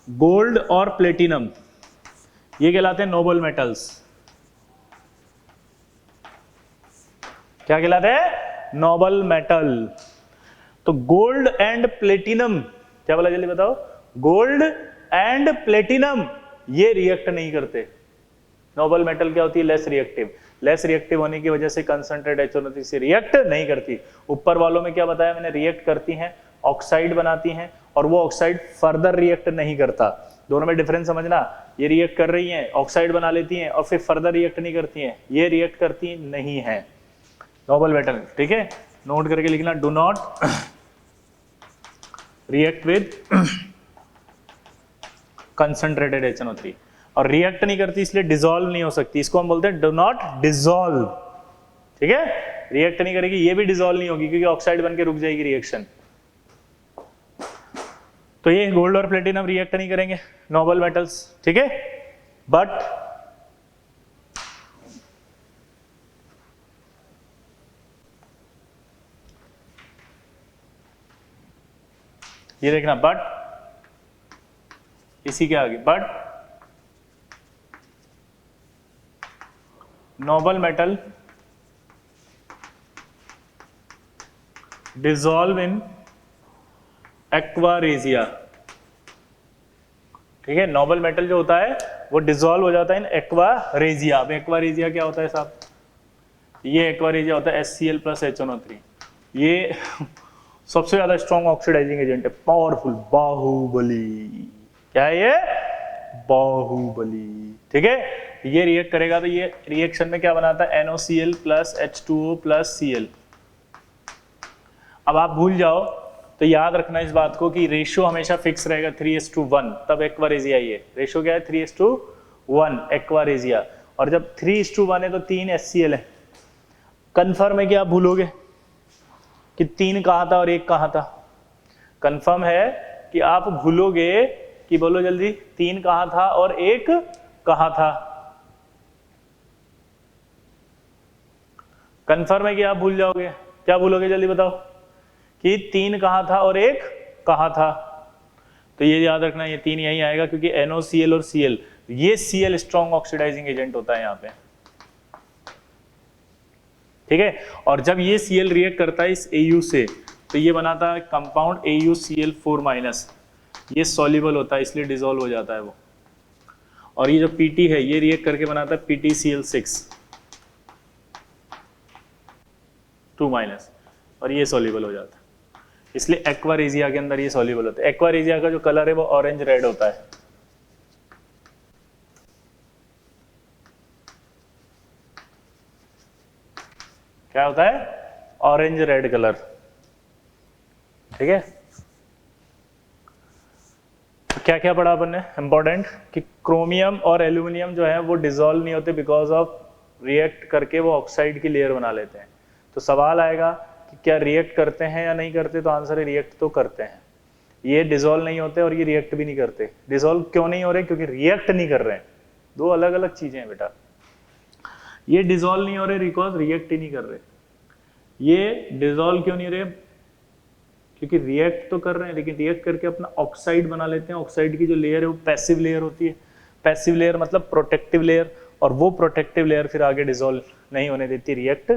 गोल्ड और प्लेटिनम ये कहलाते हैं नोबल मेटल्स। क्या कहलाते हैं? Nobel metal. तो गोल्ड एंड प्लेटिनम, क्या बोला जल्दी बताओ? गोल्ड एंड प्लेटिनम ये रिएक्ट नहीं करते। नोबल मेटल क्या होती है? Less reactive. लेस रिएक्टिव होने की वजह से कंसंट्रेट H2O3 से रिएक्ट नहीं करती। ऊपर वालों में क्या बताया मैंने, रिएक्ट करती हैं, ऑक्साइड बनाती हैं, और वो ऑक्साइड फर्दर रिएक्ट नहीं करता। दोनों में डिफरेंस समझना, ये रिएक्ट कर रही हैं, ऑक्साइड बना लेती हैं और फिर फर्दर रिएक्ट नहीं करती हैं, ये रिएक्ट करती नहीं है नोबल मेटल। ठीक है, नोट करके लिखना, do not react with concentrated HNO3। और रिएक्ट नहीं करती इसलिए डिसॉल्व नहीं हो सकती, इसको हम बोलते हैं डू नॉट डिसॉल्व। ठीक है, रिएक्ट नहीं करेगी, ये भी डिसॉल्व नहीं होगी क्योंकि ऑक्साइड बन के रुक जाएगी रिएक्शन। तो ये गोल्ड और प्लेटिनम रिएक्ट नहीं करेंगे, नोबल मेटल्स। ठीक है, बट ये देखना, बट इसी के आगे, but Nobel metal dissolve in aqua regia. ठीक है, नोबल मेटल जो होता है वो डिसॉल्व हो जाता है इन एक्वारेजिया। अब एक्वारेजिया क्या होता है साहब? ये एक्वारेजिया होता है HCl प्लस HNO3। ये सबसे ज्यादा स्ट्रॉन्ग ऑक्सीडाइजिंग एजेंट है, पावरफुल, बाहुबली। क्या है ये? बाहुबली। ठीक है, ये रिएक्ट करेगा तो ये रिएक्शन में क्या बनाता है? NOCl plus H2O plus Cl। अब आप भूल जाओ तो याद रखना इस बात को कि रेशियो हमेशा फिक्स रहेगा 3:1, तब एक्वारेजिया। ये रेशियो क्या है? 3:1 एक्वारेजिया। और जब 3:1 है तो 3 HCl है। कंफर्म है कि आप भूलोगे कि 3 कहाँ था और 1 कहाँ था? कंफर्म है कि आप भूलोगे कि, बोलो जल्दी, 3 कहाँ था और 1 कहाँ था? कंफर्म है कि आप भूल जाओगे? क्या भूलोगे जल्दी बताओ? कि 3 कहाँ था और 1 कहाँ था? तो ये याद रखना, ये 3 यहीं आएगा क्योंकि NOCl और Cl, ये Cl स्ट्रॉन्ग ऑक्सीडाइजिंग एजेंट होता है यहाँ पे। ठीक है, और जब ये Cl रिएक्ट करता है इस Au से तो ये बनाता है कंपाउंड AuCl4-। ये सॉल्युबल होता है इसलिए डिसॉल्व हो जाता है वो। और ये जो Pt है ये रिएक्ट करके बनाता है PtCl6-, और ये सॉल्युबल हो जाता है, इसलिए एक्वारेजिया के अंदर ये सॉल्युबल होता है। एक्वारेजिया का जो कलर है वो ऑरेंज रेड होता है। क्या होता है? Orange red colour. ठीक है, तो क्या क्या पढ़ा अपन ने इंपॉर्टेंट, कि क्रोमियम और एल्यूमिनियम जो है वो डिसॉल्व नहीं होते बिकॉज ऑफ रिएक्ट करके वो ऑक्साइड की लेयर बना लेते हैं। तो सवाल आएगा कि क्या रिएक्ट करते हैं या नहीं करते, तो आंसर है रिएक्ट तो करते हैं। ये डिसॉल्व नहीं होते और ये रिएक्ट भी नहीं करते। डिसॉल्व क्यों नहीं हो रहे? क्योंकि रिएक्ट नहीं कर रहे हैं। दो अलग अलग चीजें हैं बेटा। ये डिसॉल्व नहीं हो रहे बिकॉज रिएक्ट ही नहीं कर रहे। ये डिसॉल्व क्यों नहीं रहे? क्योंकि रिएक्ट तो कर रहे हैं लेकिन रिएक्ट करके अपना ऑक्साइड बना लेते हैं। ऑक्साइड की जो लेयर है वो पैसिव लेयर होती है। पैसिव लेयर मतलब प्रोटेक्टिव लेयर, और वो प्रोटेक्टिव लेयर फिर आगे डिसॉल्व नहीं होने देती, रिएक्ट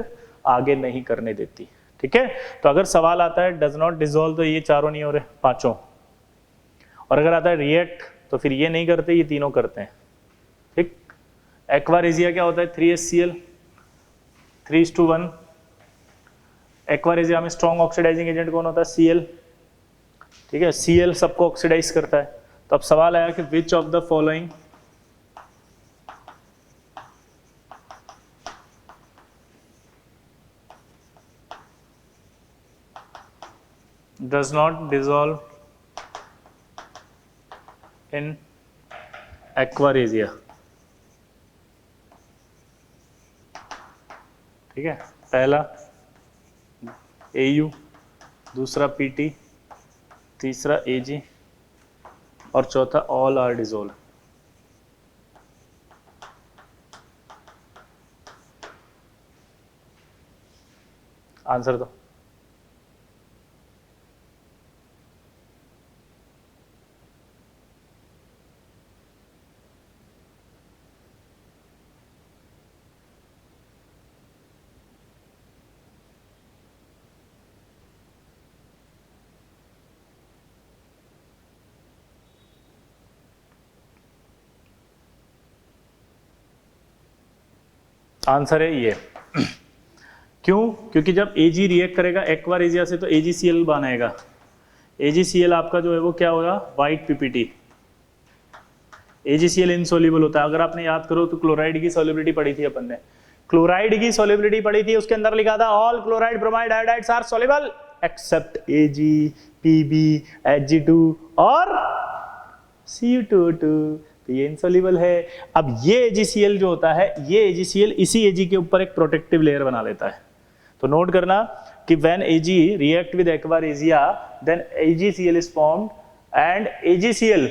आगे नहीं करने देती। ठीक है, तो अगर सवाल आता है डज नॉट डिसॉल्व तो ये चारों नहीं हो रहे, पांचों। और अगर आता है रिएक्ट तो फिर ये नहीं करते, ये तीनों करते हैं। ठीक, एक्वारेजिया क्या होता है? 3HCl 3:1। एक्वारेजिया में स्ट्रॉन्ग ऑक्सीडाइजिंग एजेंट कौन होता है? Cl। ठीक है, Cl सबको ऑक्सीडाइज करता है। तो अब सवाल आया कि which of the following does not dissolve in aqua regia. ठीक है, पहला AU, दूसरा PT, तीसरा AG और चौथा ऑल आर डिजोल्व। आंसर दो। आंसर है ये। क्यों? क्योंकि जब Ag रिएक्ट करेगा एक्वारेजिया से तो AgCl बनाएगा। AgCl आपका जो है वो क्या होगा? White PPT। AgCl इनसोल्यूबल होता है। अगर आपने याद करो तो क्लोराइड की सॉल्युबिलिटी पढ़ी थी अपन ने, क्लोराइड की सॉल्युबिलिटी पढ़ी थी, उसके अंदर लिखा था all chloride bromide iodides are soluble except Ag, Pb, Hg2 और Cu2। तो ये इनसोल्यूबल है। अब ये AgCl जो होता है, ये AgCl इसी Ag के ऊपर एक प्रोटेक्टिव लेयर बना लेता है। तो नोट करना कि when Ag react with aquaresia then AgCl is formed and AgCl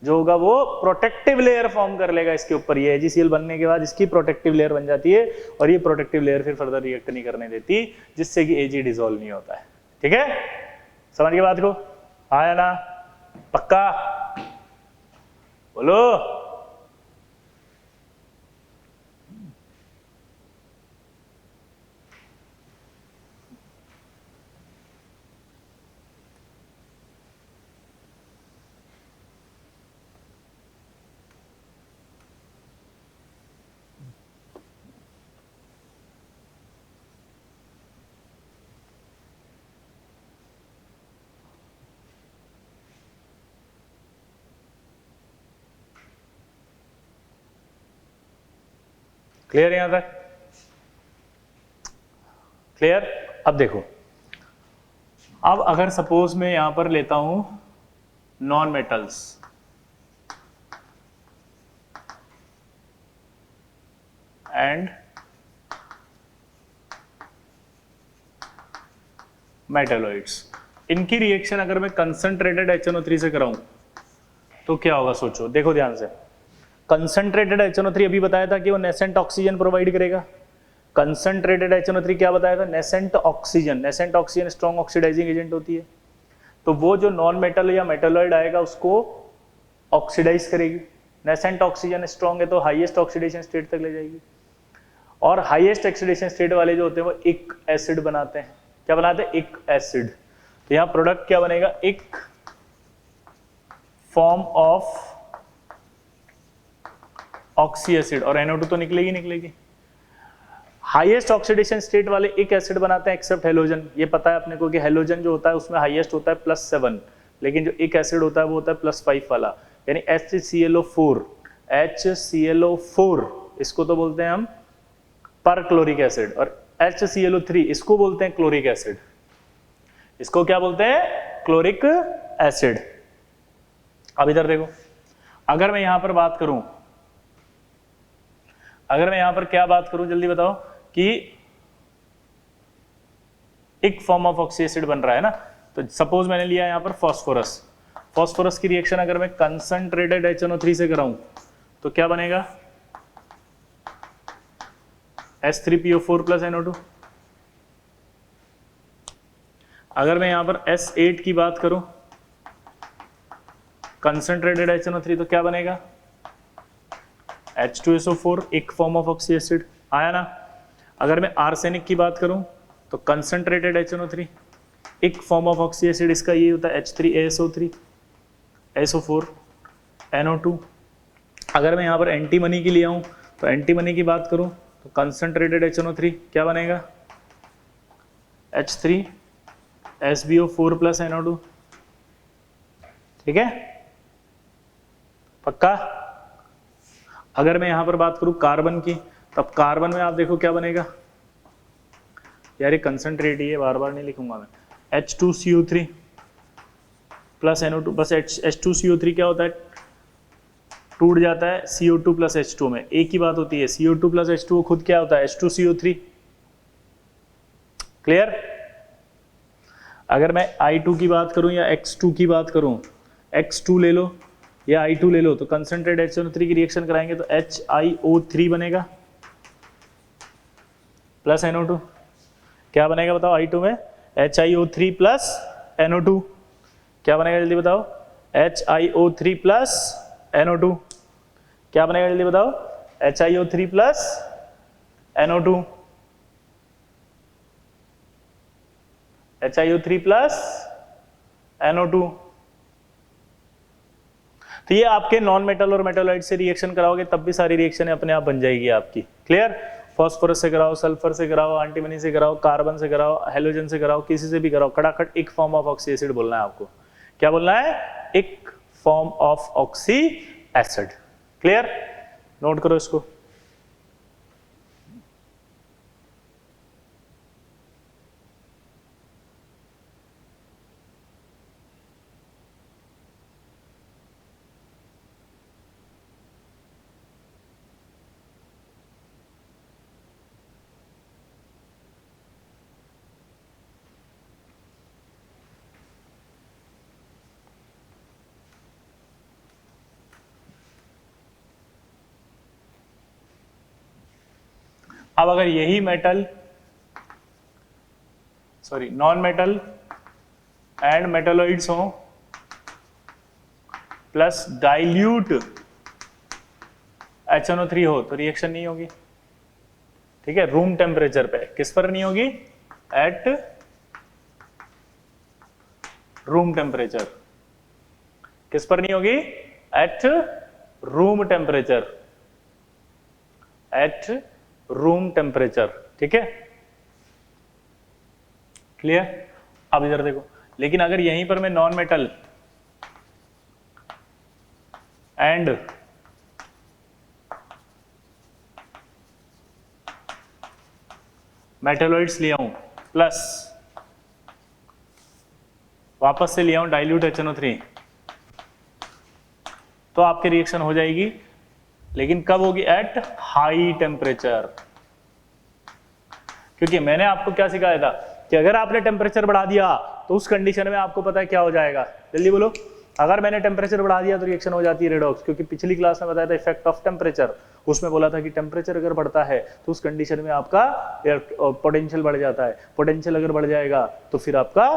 जो होगा वो प्रोटेक्टिव लेयर फॉर्म कर लेगा इसके ऊपर। ये AgCl बनने के बाद इसकी प्रोटेक्टिव लेयर बन जाती है और ये प्रोटेक्टिव लेयर फिर फर्दर रिएक्ट नहीं करने देती, जिससे कि Ag डिसॉल्व नहीं होता है। ठीक है, समझ के बात को? आया ना? पक्का बोलो। क्लियर यहां तक? क्लियर? अब देखो, अब अगर सपोज मैं यहां पर लेता हूं नॉन मेटल्स, एंड मेटलॉइड्स, इनकी रिएक्शन अगर मैं कंसंट्रेटेड HNO3 से कराऊं तो क्या होगा? सोचो, देखो ध्यान से। कंसंट्रेटेड HNO3 अभी बताया था कि वो नेसेंट ऑक्सीजन प्रोवाइड करेगा। कंसंट्रेटेड HNO3 क्या बताया था? Nascent oxygen. Nascent oxygen strong oxidising agent होती है, तो वो जो नॉन मेटल या मेटलॉइड आएगा उसको ऑक्सीडाइज करेगी। नेसेंट ऑक्सीजन स्ट्रॉन्ग है तो हाईएस्ट ऑक्सीडेशन स्टेट तक ले जाएगी, और हाईएस्ट ऑक्सीडेशन स्टेट वाले जो होते हैं वो एक एसिड बनाते हैं। क्या बनाते हैं? एक एसिड। तो यहाँ प्रोडक्ट क्या बनेगा? एक फॉर्म ऑफ ऑक्सी एसिड, और NO2 तो निकलेगी। हाईएस्ट ऑक्सीडेशन स्टेट वाले एक एसिड बनाते हैं एक्सेप्ट हेलोजन। ये पता है अपने को कि हेलोजन जो होता है उसमें हाईएस्ट होता है +7, लेकिन जो एक एसिड होता है वो होता है +5 वाला, यानी HClO4। HClO4 इसको तो बोलते हैं हम पर क्लोरिक एसिड, और HClO3 इसको बोलते हैं क्लोरिक एसिड। इसको क्या बोलते हैं? Chloric acid. अब इधर देखो, अगर मैं यहां पर बात करूं, क्या बात करूं जल्दी बताओ, कि एक फॉर्म ऑफ ऑक्सी एसिड बन रहा है ना, तो सपोज मैंने लिया यहां पर फॉस्फोरस। फॉस्फोरस की रिएक्शन अगर मैं कंसंट्रेटेड HNO3 से कराऊं तो क्या बनेगा? H3PO4 + NO2। अगर मैं यहां पर S8 की बात करूं कंसंट्रेटेड HNO3 तो क्या बनेगा? H2SO4, एक फॉर्म ऑफ ऑक्सी एसिड। आया ना? अगर मैं आर्सेनिक की बात करूं तो कंसंट्रेटेड HNO3, एक फॉर्म ऑफ ऑक्सी एसिड इसका ये होता है H3ASO3, SO4, NO2। अगर मैं यहाँ पर एंटीमनी की लिया हूँ तो एंटीमनी की बात करूँ तो कंसंट्रेटेड HNO3 क्या बनेगा? H3SbO4 + NO2। ठीक है, पक्का? अगर मैं यहां पर बात करूं कार्बन की, तब कार्बन में आप देखो क्या बनेगा? यार ये कंसंट्रेट ही है, बार बार नहीं लिखूंगा मैं। H2CO3 प्लस NO2, बस H2CO3 क्या होता है, टूट जाता है CO2 प्लस H2 में, एक ही बात होती है, CO2 प्लस H2 खुद क्या होता है, H2CO3। क्लियर? अगर मैं I2 की बात करूं या X2 की बात करूं, X2 ले लो या I2 ले लो, तो कंसंट्रेट HNO3 की रिएक्शन कराएंगे तो HiO3 बनेगा प्लस NO2। क्या बनेगा बताओ I2 में, HiO3 प्लस NO2। क्या बनेगा जल्दी बताओ, HiO3 प्लस NO2। क्या बनेगा जल्दी बताओ, HiO3 plus NO2। HiO3 plus NO2। तो ये आपके नॉन मेटल और मेटालॉइड से रिएक्शन कराओगे तब भी सारी रिएक्शन अपने आप बन जाएगी आपकी। क्लियर? फॉस्फोरस से कराओ, सल्फर से कराओ, एंटीमनी से कराओ, कार्बन से कराओ, हेलोजन से कराओ, किसी से भी कराओ, खटाखट एक फॉर्म ऑफ ऑक्सी एसिड बोलना है आपको। क्या बोलना है, एक form of oxy acid. Clear? Note करो इसको। अब अगर यही metal, sorry non metal and metalloids हो प्लस डाइल्यूट HNO3 हो तो रिएक्शन नहीं होगी। ठीक है, रूम टेम्परेचर पे। किस पर नहीं होगी, एट रूम टेम्परेचर। किस पर नहीं होगी, at room temperature, at room temperature. ठीक है, क्लियर? अब इधर देखो, लेकिन अगर यहीं पर मैं नॉन मेटल एंड मेटालॉइड्स ले आऊं प्लस वापस से ले आऊं डाइल्यूट HNO3, तो आपकी रिएक्शन हो जाएगी, लेकिन कब होगी, एट हाई टेम्परेचर। क्योंकि मैंने आपको क्या सिखाया था कि अगर आपने टेम्परेचर बढ़ा दिया तो उस कंडीशन में आपको पता है क्या हो जाएगा, जल्दी बोलो। अगर मैंने टेम्परेचर बढ़ा दिया तो रिएक्शन हो जाती है रेडॉक्स, क्योंकि पिछली क्लास में बताया था इफेक्ट ऑफ टेम्परेचर, उसमें बोला था कि टेम्परेचर अगर बढ़ता है तो उस कंडीशन में आपका पोटेंशियल बढ़ जाता है, पोटेंशियल अगर बढ़ जाएगा तो फिर आपका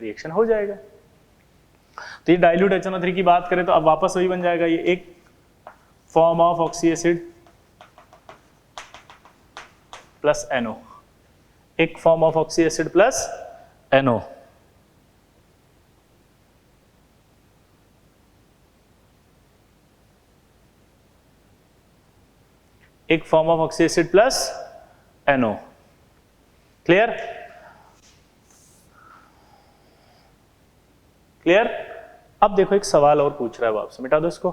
रिएक्शन हो जाएगा। तो ये डाइल्यूट HNO3 की बात करें तो अब वापस वही बन जाएगा, ये एक form of oxy acid plus NO, एक form of oxy acid plus NO। एक form of oxy acid plus NO। Clear? Clear? अब देखो एक सवाल और पूछ रहा है वो आपसे, मिटा दो इसको।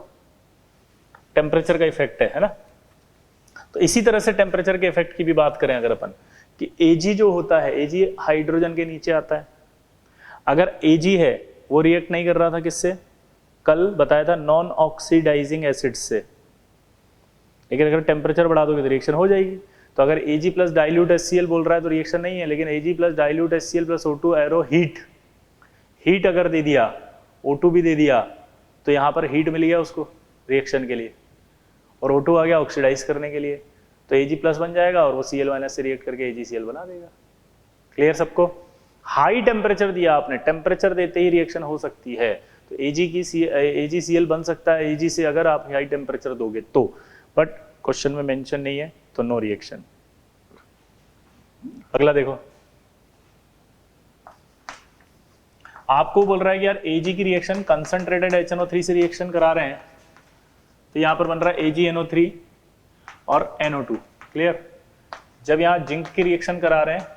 टेम्परेचर का इफेक्ट है ना, तो इसी तरह से टेम्परेचर के इफेक्ट की भी बात करें अगर अपन, कि Ag जो होता है, Ag हाइड्रोजन के नीचे आता है। अगर Ag है वो रिएक्ट नहीं कर रहा था किससे, कल बताया था नॉन ऑक्सीडाइजिंग एसिड से, लेकिन अगर टेम्परेचर बढ़ा दोगे तो रिएक्शन हो जाएगी। तो अगर Ag प्लस डाइल्यूट HCl बोल रहा है तो रिएक्शन नहीं है, लेकिन Ag plus dilute HCl plus O2 arrow heat अगर दे दिया, O2 भी दे दिया, तो यहां पर हीट मिल गया उसको रिएक्शन के लिए, और O2 आ गया ऑक्सीडाइज करने के लिए, तो Ag प्लस बन जाएगा और वो Cl माइनस से रिएक्ट करके AgCl बना देगा। क्लियर सबको? हाई टेम्परेचर दिया आपने, टेम्परेचर देते ही रिएक्शन हो सकती है, तो AgCl बन सकता है Ag से अगर आप हाई टेम्परेचर दोगे तो, बट क्वेश्चन में मेंशन नहीं है तो नो रिएक्शन। अगला देखो, आपको बोल रहा है कि यार Ag की रिएक्शन कंसंट्रेटेड HNO3 से रिएक्शन करा रहे हैं, तो यहां पर बन रहा है AgNO3 और NO2। क्लियर? जब यहां जिंक की रिएक्शन करा रहे हैं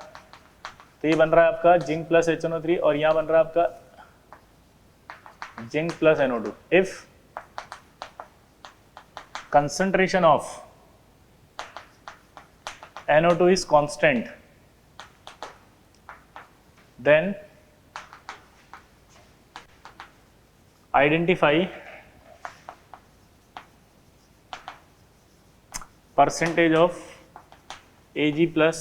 तो ये बन रहा है आपका जिंक प्लस HNO3 और यहां बन रहा है आपका zinc plus NO2। If concentration of NO2 is constant, then identify percentage of Ag plus,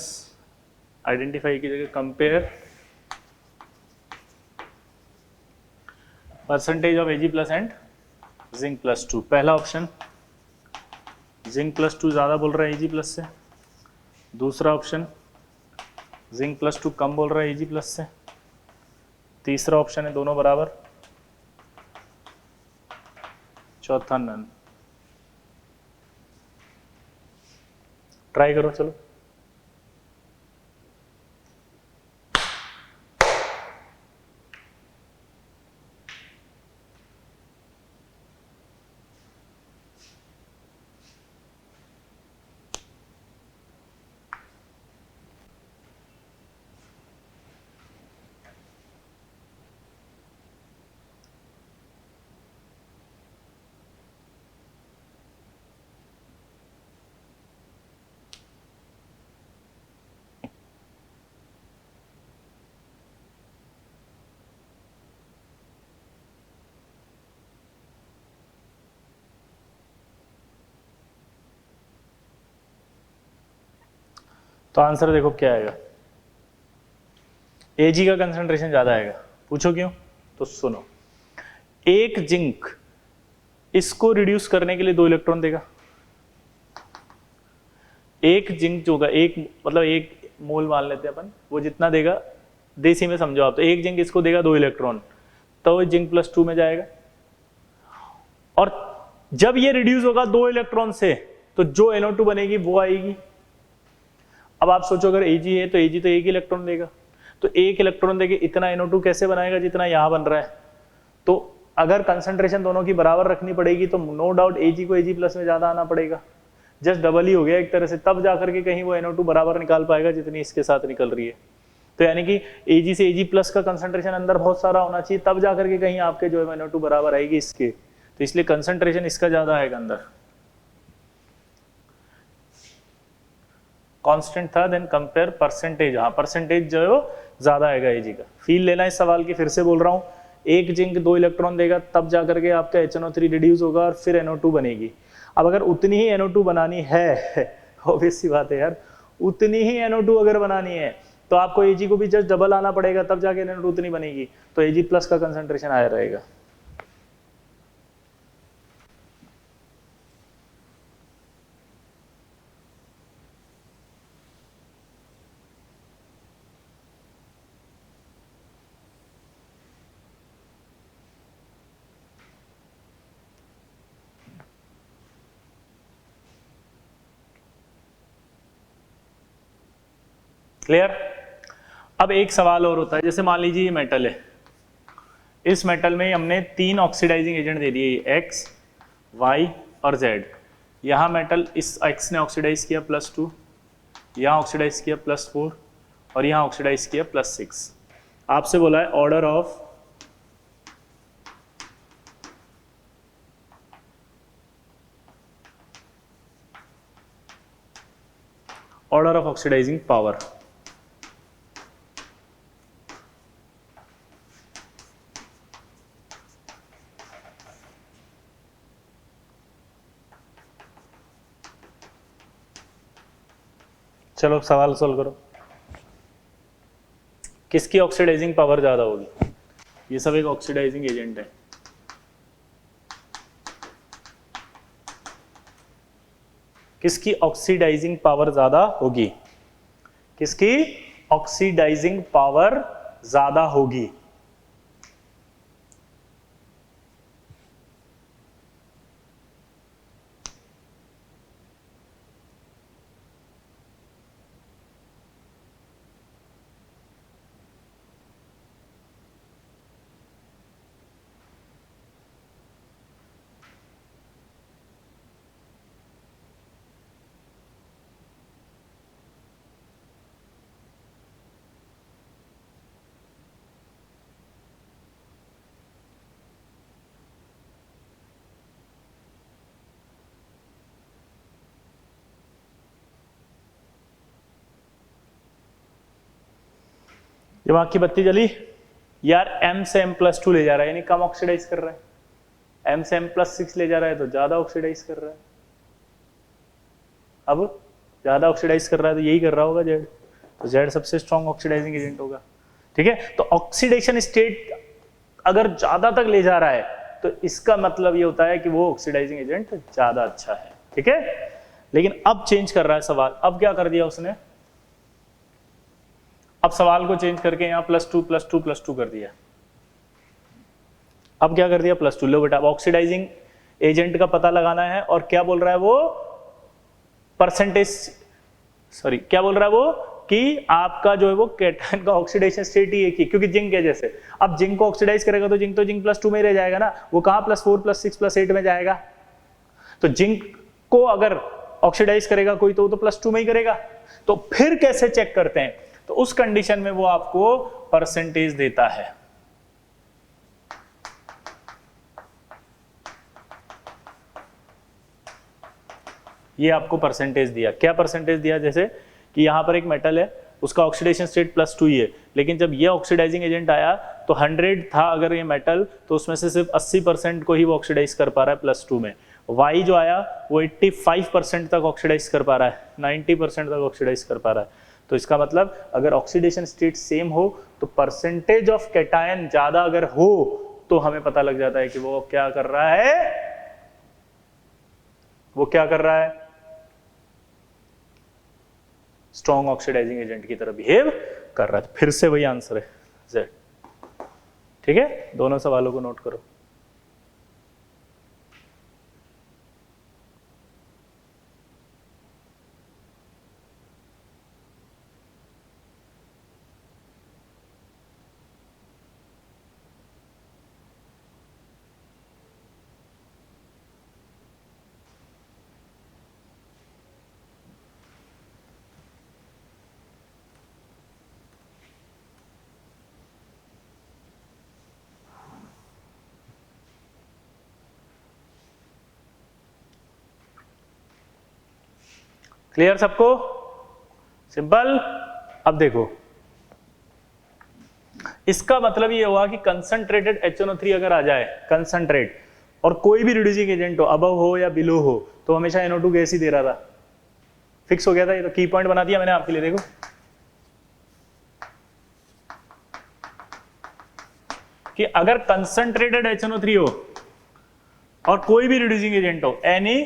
identify की जगह compare percentage of Ag plus and zinc plus 2। पहला ऑप्शन जिंक प्लस 2 ज़्यादा बोल रहा है Ag प्लस से, दूसरा ऑप्शन जिंक प्लस 2 कम बोल रहा है Ag प्लस से, तीसरा ऑप्शन है दोनों बराबर, चौथा नन। ट्राई करो चलो। तो आंसर देखो क्या आएगा, Ag का कंसंट्रेशन ज़्यादा आएगा। पूछो क्यों? तो सुनो, एक जिंक इसको रिड्यूस करने के लिए 2 इलेक्ट्रॉन देगा। एक जिंक जो होगा, एक मतलब एक मोल मान लेते हैं अपन, वो जितना देगा देसी में समझो आप, तो एक जिंक इसको देगा 2 इलेक्ट्रॉन, तो जिंक प्लस 2 में जाएगा। और जब ये रिड्यूस होगा 2 इलेक्ट्रॉन से, तो जो NO2 बनेगी वो आएगी। अब आप सोचो अगर Ag है तो Ag तो एक इलेक्ट्रॉन देगा, तो एक इलेक्ट्रॉन देके इतना NO2 कैसे बनाएगा जितना यहां बन रहा है। तो अगर कंसंट्रेशन दोनों की बराबर रखनी पड़ेगी तो नो डाउट Ag को Ag प्लस में ज्यादा आना पड़ेगा, जस्ट डबल ही हो गया एक तरह से, तब जाकर के कहीं वो NO2 बराबर निकाल पाएगा जितनी इसके साथ निकल रही है। तो यानी कि Ag से Ag प्लस का कंसंट्रेशन अंदर बहुत सारा होना चाहिए, तब जाकर के कहीं आपके जो है NO2 बराबर आएगी इसके, तो इसलिए कंसंट्रेशन इसका ज्यादा आएगा अंदर। कांस्टेंट था, देन कंपेयर परसेंटेज, हाँ परसेंटेज जो है वो ज्यादा आएगा Ag का। फील लेना इस सवाल की, फिर से बोल रहा हूँ, एक जिंक 2 इलेक्ट्रॉन देगा तब जाकर के आपका HNO3 रिड्यूस होगा और फिर NO2 बनेगी। अब अगर उतनी ही NO2 बनानी है, ऑब्वियस सी बात है यार, उतनी ही NO2 अगर बनानी है तो आपको Ag को भी जस्ट डबल आना पड़ेगा, तब जाके NO2 उतनी बनेगी, तो Ag प्लस का कंसंट्रेशन आया रहेगा। क्लियर? अब एक सवाल और होता है, जैसे मान लीजिए ये मेटल है, इस मेटल में हमने 3 ऑक्सीडाइजिंग एजेंट दे दिए, X, Y और Z। यहाँ मेटल इस X ने ऑक्सीडाइज किया +2, यहाँ ऑक्सीडाइज किया +4 और यहाँ ऑक्सीडाइज किया +6। आपसे बोला है ऑर्डर ऑफ ऑक्सीडाइजिंग पावर। चलो सवाल सॉल्व करो, किसकी ऑक्सीडाइजिंग पावर ज्यादा होगी? ये सब एक ऑक्सीडाइजिंग एजेंट है, किसकी ऑक्सीडाइजिंग पावर ज्यादा होगी? किसकी ऑक्सीडाइजिंग पावर ज्यादा होगी? दिमाग की बत्ती जली यार, M से M+2 ले जा रहा है यानी कम ऑक्सीडाइज कर रहा है, M से M+6 ले जा रहा है तो ज्यादा ऑक्सीडाइज कर रहा है। अब ज्यादा ऑक्सीडाइज कर रहा है तो यही कर रहा होगा Z, तो Z सबसे स्ट्रॉन्ग ऑक्सीडाइजिंग एजेंट होगा। ठीक है, तो ऑक्सीडेशन स्टेट अगर ज्यादा तक ले जा रहा है तो इसका मतलब ये होता है कि वो ऑक्सीडाइजिंग एजेंट ज्यादा अच्छा है। ठीक है, लेकिन अब चेंज कर रहा है सवाल। अब क्या कर दिया उसने, अब सवाल को चेंज करके यहाँ +2 कर दिया। अब क्या कर दिया, +2। लो बेटा, ऑक्सीडाइजिंग एजेंट का पता लगाना है और क्या बोल रहा है वो, परसेंटेज, सॉरी क्या बोल रहा है वो कि आपका जो है वो कैटायन का ऑक्सीडेशन स्टेट ही एक ही, क्योंकि जिंक है जैसे, अब जिंक को ऑक्सीडाइज करेगा तो जिंक +2 में ही रह जाएगा ना, वो कहाँ +4 +6 +8 में जाएगा। तो जिंक को अगर ऑक्सीडाइज करेगा कोई तो वो तो +2 में ही करेगा। तो फिर कैसे चेक करते हैं, तो उस कंडीशन में वो आपको परसेंटेज देता है। ये आपको परसेंटेज दिया, क्या परसेंटेज दिया, जैसे कि यहां पर एक मेटल है उसका ऑक्सीडेशन स्टेट +2 ही है, लेकिन जब ये ऑक्सीडाइजिंग एजेंट आया तो 100 था अगर ये मेटल, तो उसमें से सिर्फ 80% को ही वो ऑक्सीडाइज कर पा रहा है +2 में। Y जो आया वो 85% तक ऑक्सीडाइज कर पा रहा है, 90% तक ऑक्सीडाइज कर पा रहा है। तो इसका मतलब अगर ऑक्सीडेशन स्टेट सेम हो तो परसेंटेज ऑफ कैटायन ज्यादा अगर हो तो हमें पता लग जाता है कि वो क्या कर रहा है, वो क्या कर रहा है, स्ट्रॉन्ग ऑक्सीडाइजिंग एजेंट की तरह बिहेव कर रहा है। फिर से वही आंसर है Z। ठीक है, दोनों सवालों को नोट करो। क्लियर सबको, सिंपल। अब देखो, इसका मतलब ये हुआ कि कंसंट्रेटेड HNO3 अगर आ जाए, कंसंट्रेट, और कोई भी रिड्यूसिंग एजेंट हो, अबव हो या बिलो हो, तो हमेशा NO2 गैस ही दे रहा था, फिक्स हो गया था। ये तो की पॉइंट बना दिया मैंने आपके लिए। देखो कि अगर कंसंट्रेटेड HNO3 हो और कोई भी रिड्यूसिंग एजेंट हो, एनी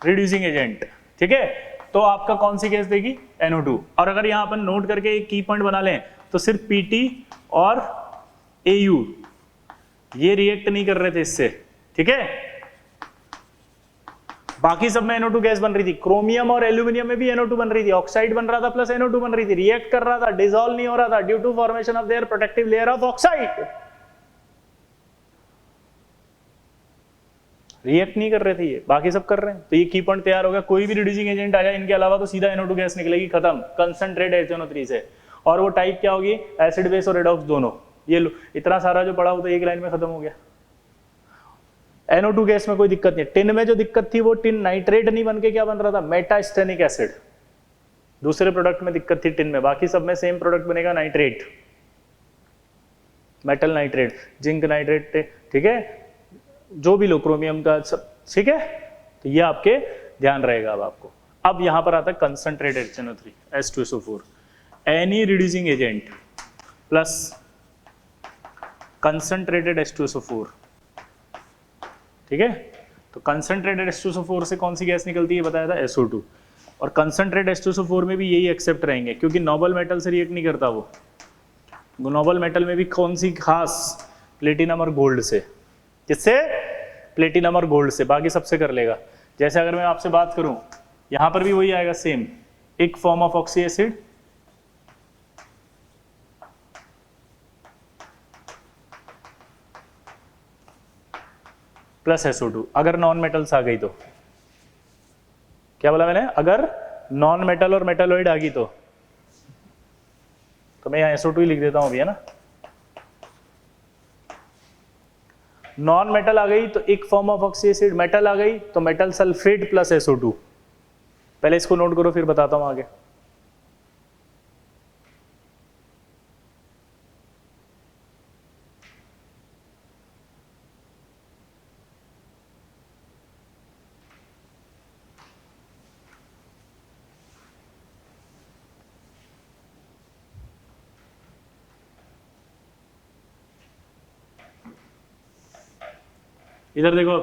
रिड्यूसिंग एजेंट, ठीक है, तो आपका कौन सी गैस देगी, NO2। और अगर यहां अपन नोट करके एक की पॉइंट बना लें तो सिर्फ PT और AU ये रिएक्ट नहीं कर रहे थे इससे, ठीक है, बाकी सब में NO2 गैस बन रही थी। क्रोमियम और एल्यूमिनियम में भी NO2 बन रही थी, ऑक्साइड बन रहा था प्लस NO2 बन रही थी, रिएक्ट कर रहा था, डिसॉल्व नहीं हो रहा था due to formation of their protective layer of oxide. React नहीं कर रहे थे ये, बाकी सब कर रहे हैं। तो ये की पॉइंट तैयार हो गया, कोई भी रिड्यूसिंग एजेंट आ जाए इनके अलावा तो सीधा NO2 गैस निकलेगी, खत्म, कंसंट्रेट HNO3 से। और वो टाइप क्या होगी, एसिड बेस और रेडॉक्स दोनों। ये लो, इतना सारा जो पड़ा हो तो एक लाइन में खत्म हो गया। NO2 गैस में कोई दिक्कत नहीं। टिन में जो दिक्कत थी वो टिन नाइट्रेट नहीं बन के क्या बन रहा था, मेटास्टेनिक एसिड। दूसरे प्रोडक्ट में दिक्कत थी टिन में, बाकी सब में सेम प्रोडक्ट बनेगा, nitrate, metal nitrate, zinc nitrate, ठीक है, जो भी लो, क्रोमियम का सब, ठीक है। तो ये आपके ध्यान रहेगा अब आपको। अब यहां पर आता है concentrated HNO3 H2SO4, any reducing agent plus concentrated H2SO4, ठीक है। तो कंसंट्रेटेड H2SO4 से कौन सी गैस निकलती है बताया था, SO2। और कंसंट्रेटेड H2SO4 में भी यही एक्सेप्ट रहेंगे क्योंकि नोबल मेटल से रिएक्ट नहीं करता वो। नोबल मेटल में भी कौन सी खास, प्लेटिनम और गोल्ड से। किससे, प्लेटिनम और गोल्ड से, बाकी सबसे कर लेगा। जैसे अगर मैं आपसे बात करूं, यहां पर भी वही आएगा सेम, एक form of oxy acid plus SO2। अगर नॉन मेटल्स आ गई तो, क्या बोला मैंने, अगर नॉन मेटल और मेटलॉइड आ गई तो मैं यहाँ SO2 ही लिख देता हूं अभी, है ना। नॉन मेटल आ गई तो एक form of oxy acid, metal आ गई तो मेटल सल्फेट प्लस SO2। पहले इसको नोट करो फिर बताता हूं आगे। इधर देखो,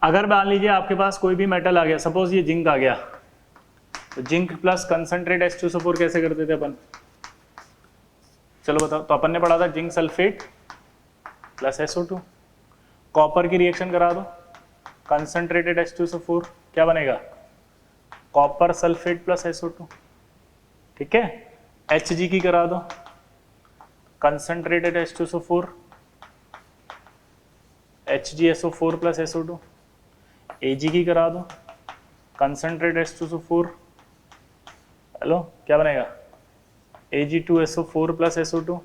अगर मान लीजिए आपके पास कोई भी मेटल आ गया, सपोज ये जिंक आ गया, तो जिंक प्लस कंसंट्रेट H2SO4 कैसे करते थे अपन? चलो बताओ। तो अपन ने पढ़ा था zinc sulphate plus SO2। Copper की रिएक्शन करा दो, कंसंट्रेटेड H2SO4 क्या बनेगा? Copper sulphate plus SO2। ठीक है। Hg की करा दो, concentrated H2SO4 HgSO4 plus SO2। Ag की करा दो, कंसंट्रेटेड H2SO4, हेलो क्या बनेगा? Ag2SO4 plus SO2।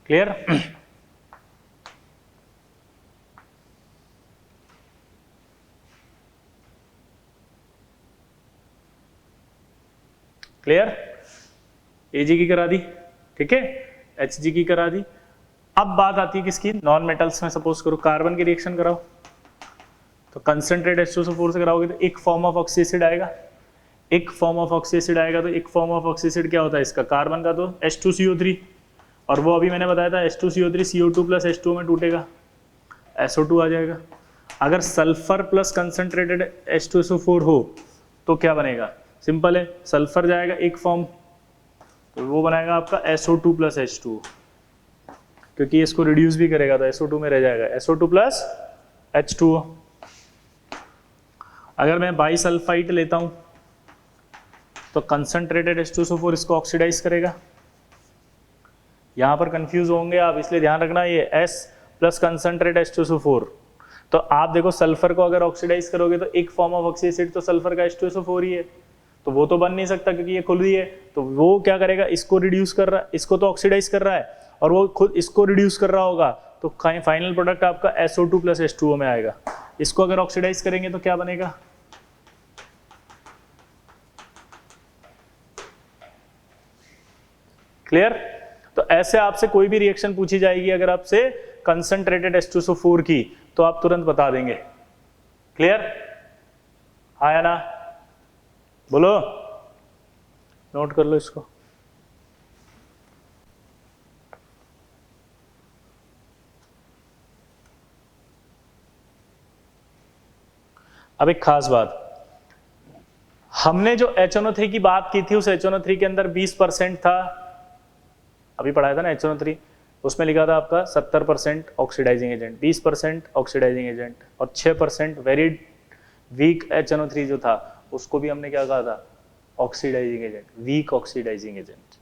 Clear? Clear? Ag की करा दी, ठीक है, Hg की करा दी। अब बात आती है किसकी? नॉन मेटल्स में सपोज करो कार्बन की रिएक्शन कराओ, तो कंसंट्रेट H2SO4 से कराओगे तो एक फॉर्म ऑफ ऑक्सी एसिड आएगा, एक फॉर्म ऑफ ऑक्सी एसिड आएगा। तो एक फॉर्म ऑफ ऑक्सी एसिड क्या होता है इसका? कार्बन का तो H2CO3, और वो अभी मैंने बताया था H2CO3 CO2 प्लस H2 में टूटेगा, SO2 आ जाएगा। अगर सल्फर प्लस कंसंट्रेटेड H2SO4 हो तो क्या बनेगा? सिंपल है, सल्फर जाएगा एक फॉर्म, तो वो बनाएगा आपका SO2 प्लस H2, क्योंकि इसको रिड्यूस भी करेगा तो SO2 में रह जाएगा SO2 प्लस H2O। अगर मैं बाईसल्फाइड लेता हूं तो कंसंट्रेटेड H2SO4 इसको ऑक्सीडाइज करेगा। यहां पर कंफ्यूज होंगे आप, इसलिए ध्यान रखना ये S प्लस कंसंट्रेट H2SO4। तो आप देखो सल्फर को अगर ऑक्सीडाइज करोगे तो एक फॉर्म ऑफ ऑक्सी एसिड तो सल्फर का H2SO4 ही है, तो वो तो बन नहीं सकता क्योंकि ये खुली है। तो वो क्या करेगा? इसको रिड्यूस कर रहा है, इसको तो ऑक्सीडाइज कर रहा है और वो खुद इसको रिड्यूस कर रहा होगा, तो फाइनल प्रोडक्ट आपका SO2 प्लस H2O में आएगा। इसको अगर ऑक्सीडाइज करेंगे तो क्या बनेगा? क्लियर? तो ऐसे आपसे कोई भी रिएक्शन पूछी जाएगी अगर आपसे कंसंट्रेटेड H2SO4 की, तो आप तुरंत बता देंगे। क्लियर? हाँ या ना? बोलो, नोट कर लो इसको। अब एक खास बात, हमने जो HNO3 की बात की थी उस HNO3 के अंदर 20% था, अभी पढ़ाया था ना HNO3, उसमें लिखा था आपका 70% ऑक्सीडाइजिंग एजेंट, 20% ऑक्सीडाइजिंग एजेंट और 6% वेरी वीक HNO3 जो था उसको भी हमने क्या कहा था? Oxidising agent, weak oxidising agent.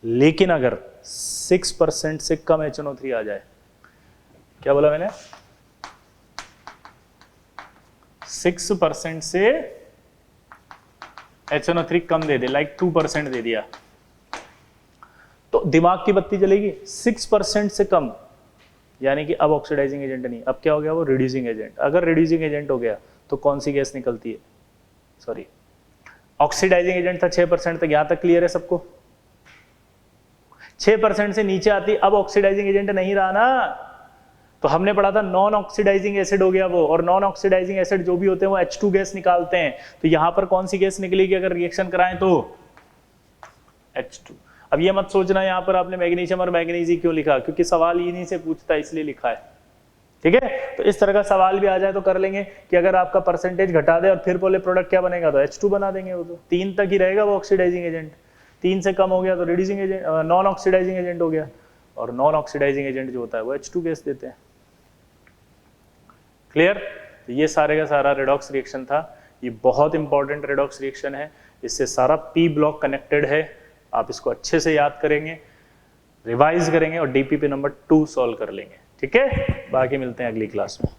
लेकिन अगर 6% से कम HNO3 आ जाए, क्या बोला मैंने? 6% से HNO3 कम दे दे, लाइक 2% दे दिया, तो दिमाग की बत्ती जलेगी। 6% से कम यानी कि अब ऑक्सीडाइजिंग एजेंट नहीं, अब क्या हो गया? वो रिड्यूसिंग एजेंट। अगर रिड्यूसिंग एजेंट हो गया तो कौन सी गैस निकलती है? सॉरी, ऑक्सीडाइजिंग एजेंट था 6% तक, यहां तक क्लियर है सबको? 6% से नीचे आती, अब ऑक्सीडाइजिंग एजेंट नहीं रहा ना, तो हमने पढ़ा था नॉन ऑक्सीडाइजिंग एसिड हो गया वो, और नॉन ऑक्सीडाइजिंग एसिड जो भी होते हैं वो H2 गैस निकालते हैं। तो यहां पर कौन सी गैस निकलेगी अगर रिएक्शन कराएं तो? H2। अब ये मत सोचना यहां पर आपने मैग्नीशियम और मैग्नीजी क्यों लिखा, क्योंकि सवाल इन्हीं से पूछता है इसलिए लिखा है। ठीक है, तो इस तरह का सवाल भी आ जाए तो कर लेंगे कि अगर आपका परसेंटेज घटा दे और फिर बोले प्रोडक्ट क्या बनेगा, तो H2 बना देंगे। वो तो 3 तक ही रहेगा वो ऑक्सीडाइजिंग एजेंट, 3 से कम हो गया तो reducing agent, non oxidising agent हो गया, और नॉन ऑक्सीडाइजिंग एजेंट जो होता है वो H2 गैस देते हैं। क्लियर? तो ये सारे का सारा रेडॉक्स रिएक्शन था। ये बहुत इंपॉर्टेंट रेडॉक्स रिएक्शन है, इससे सारा P ब्लॉक कनेक्टेड है। आप इसको अच्छे से याद करेंगे, रिवाइज करेंगे और DPP नंबर 2 सॉल्व कर लेंगे। ठीक है, बाकी मिलते हैं अगली क्लास में।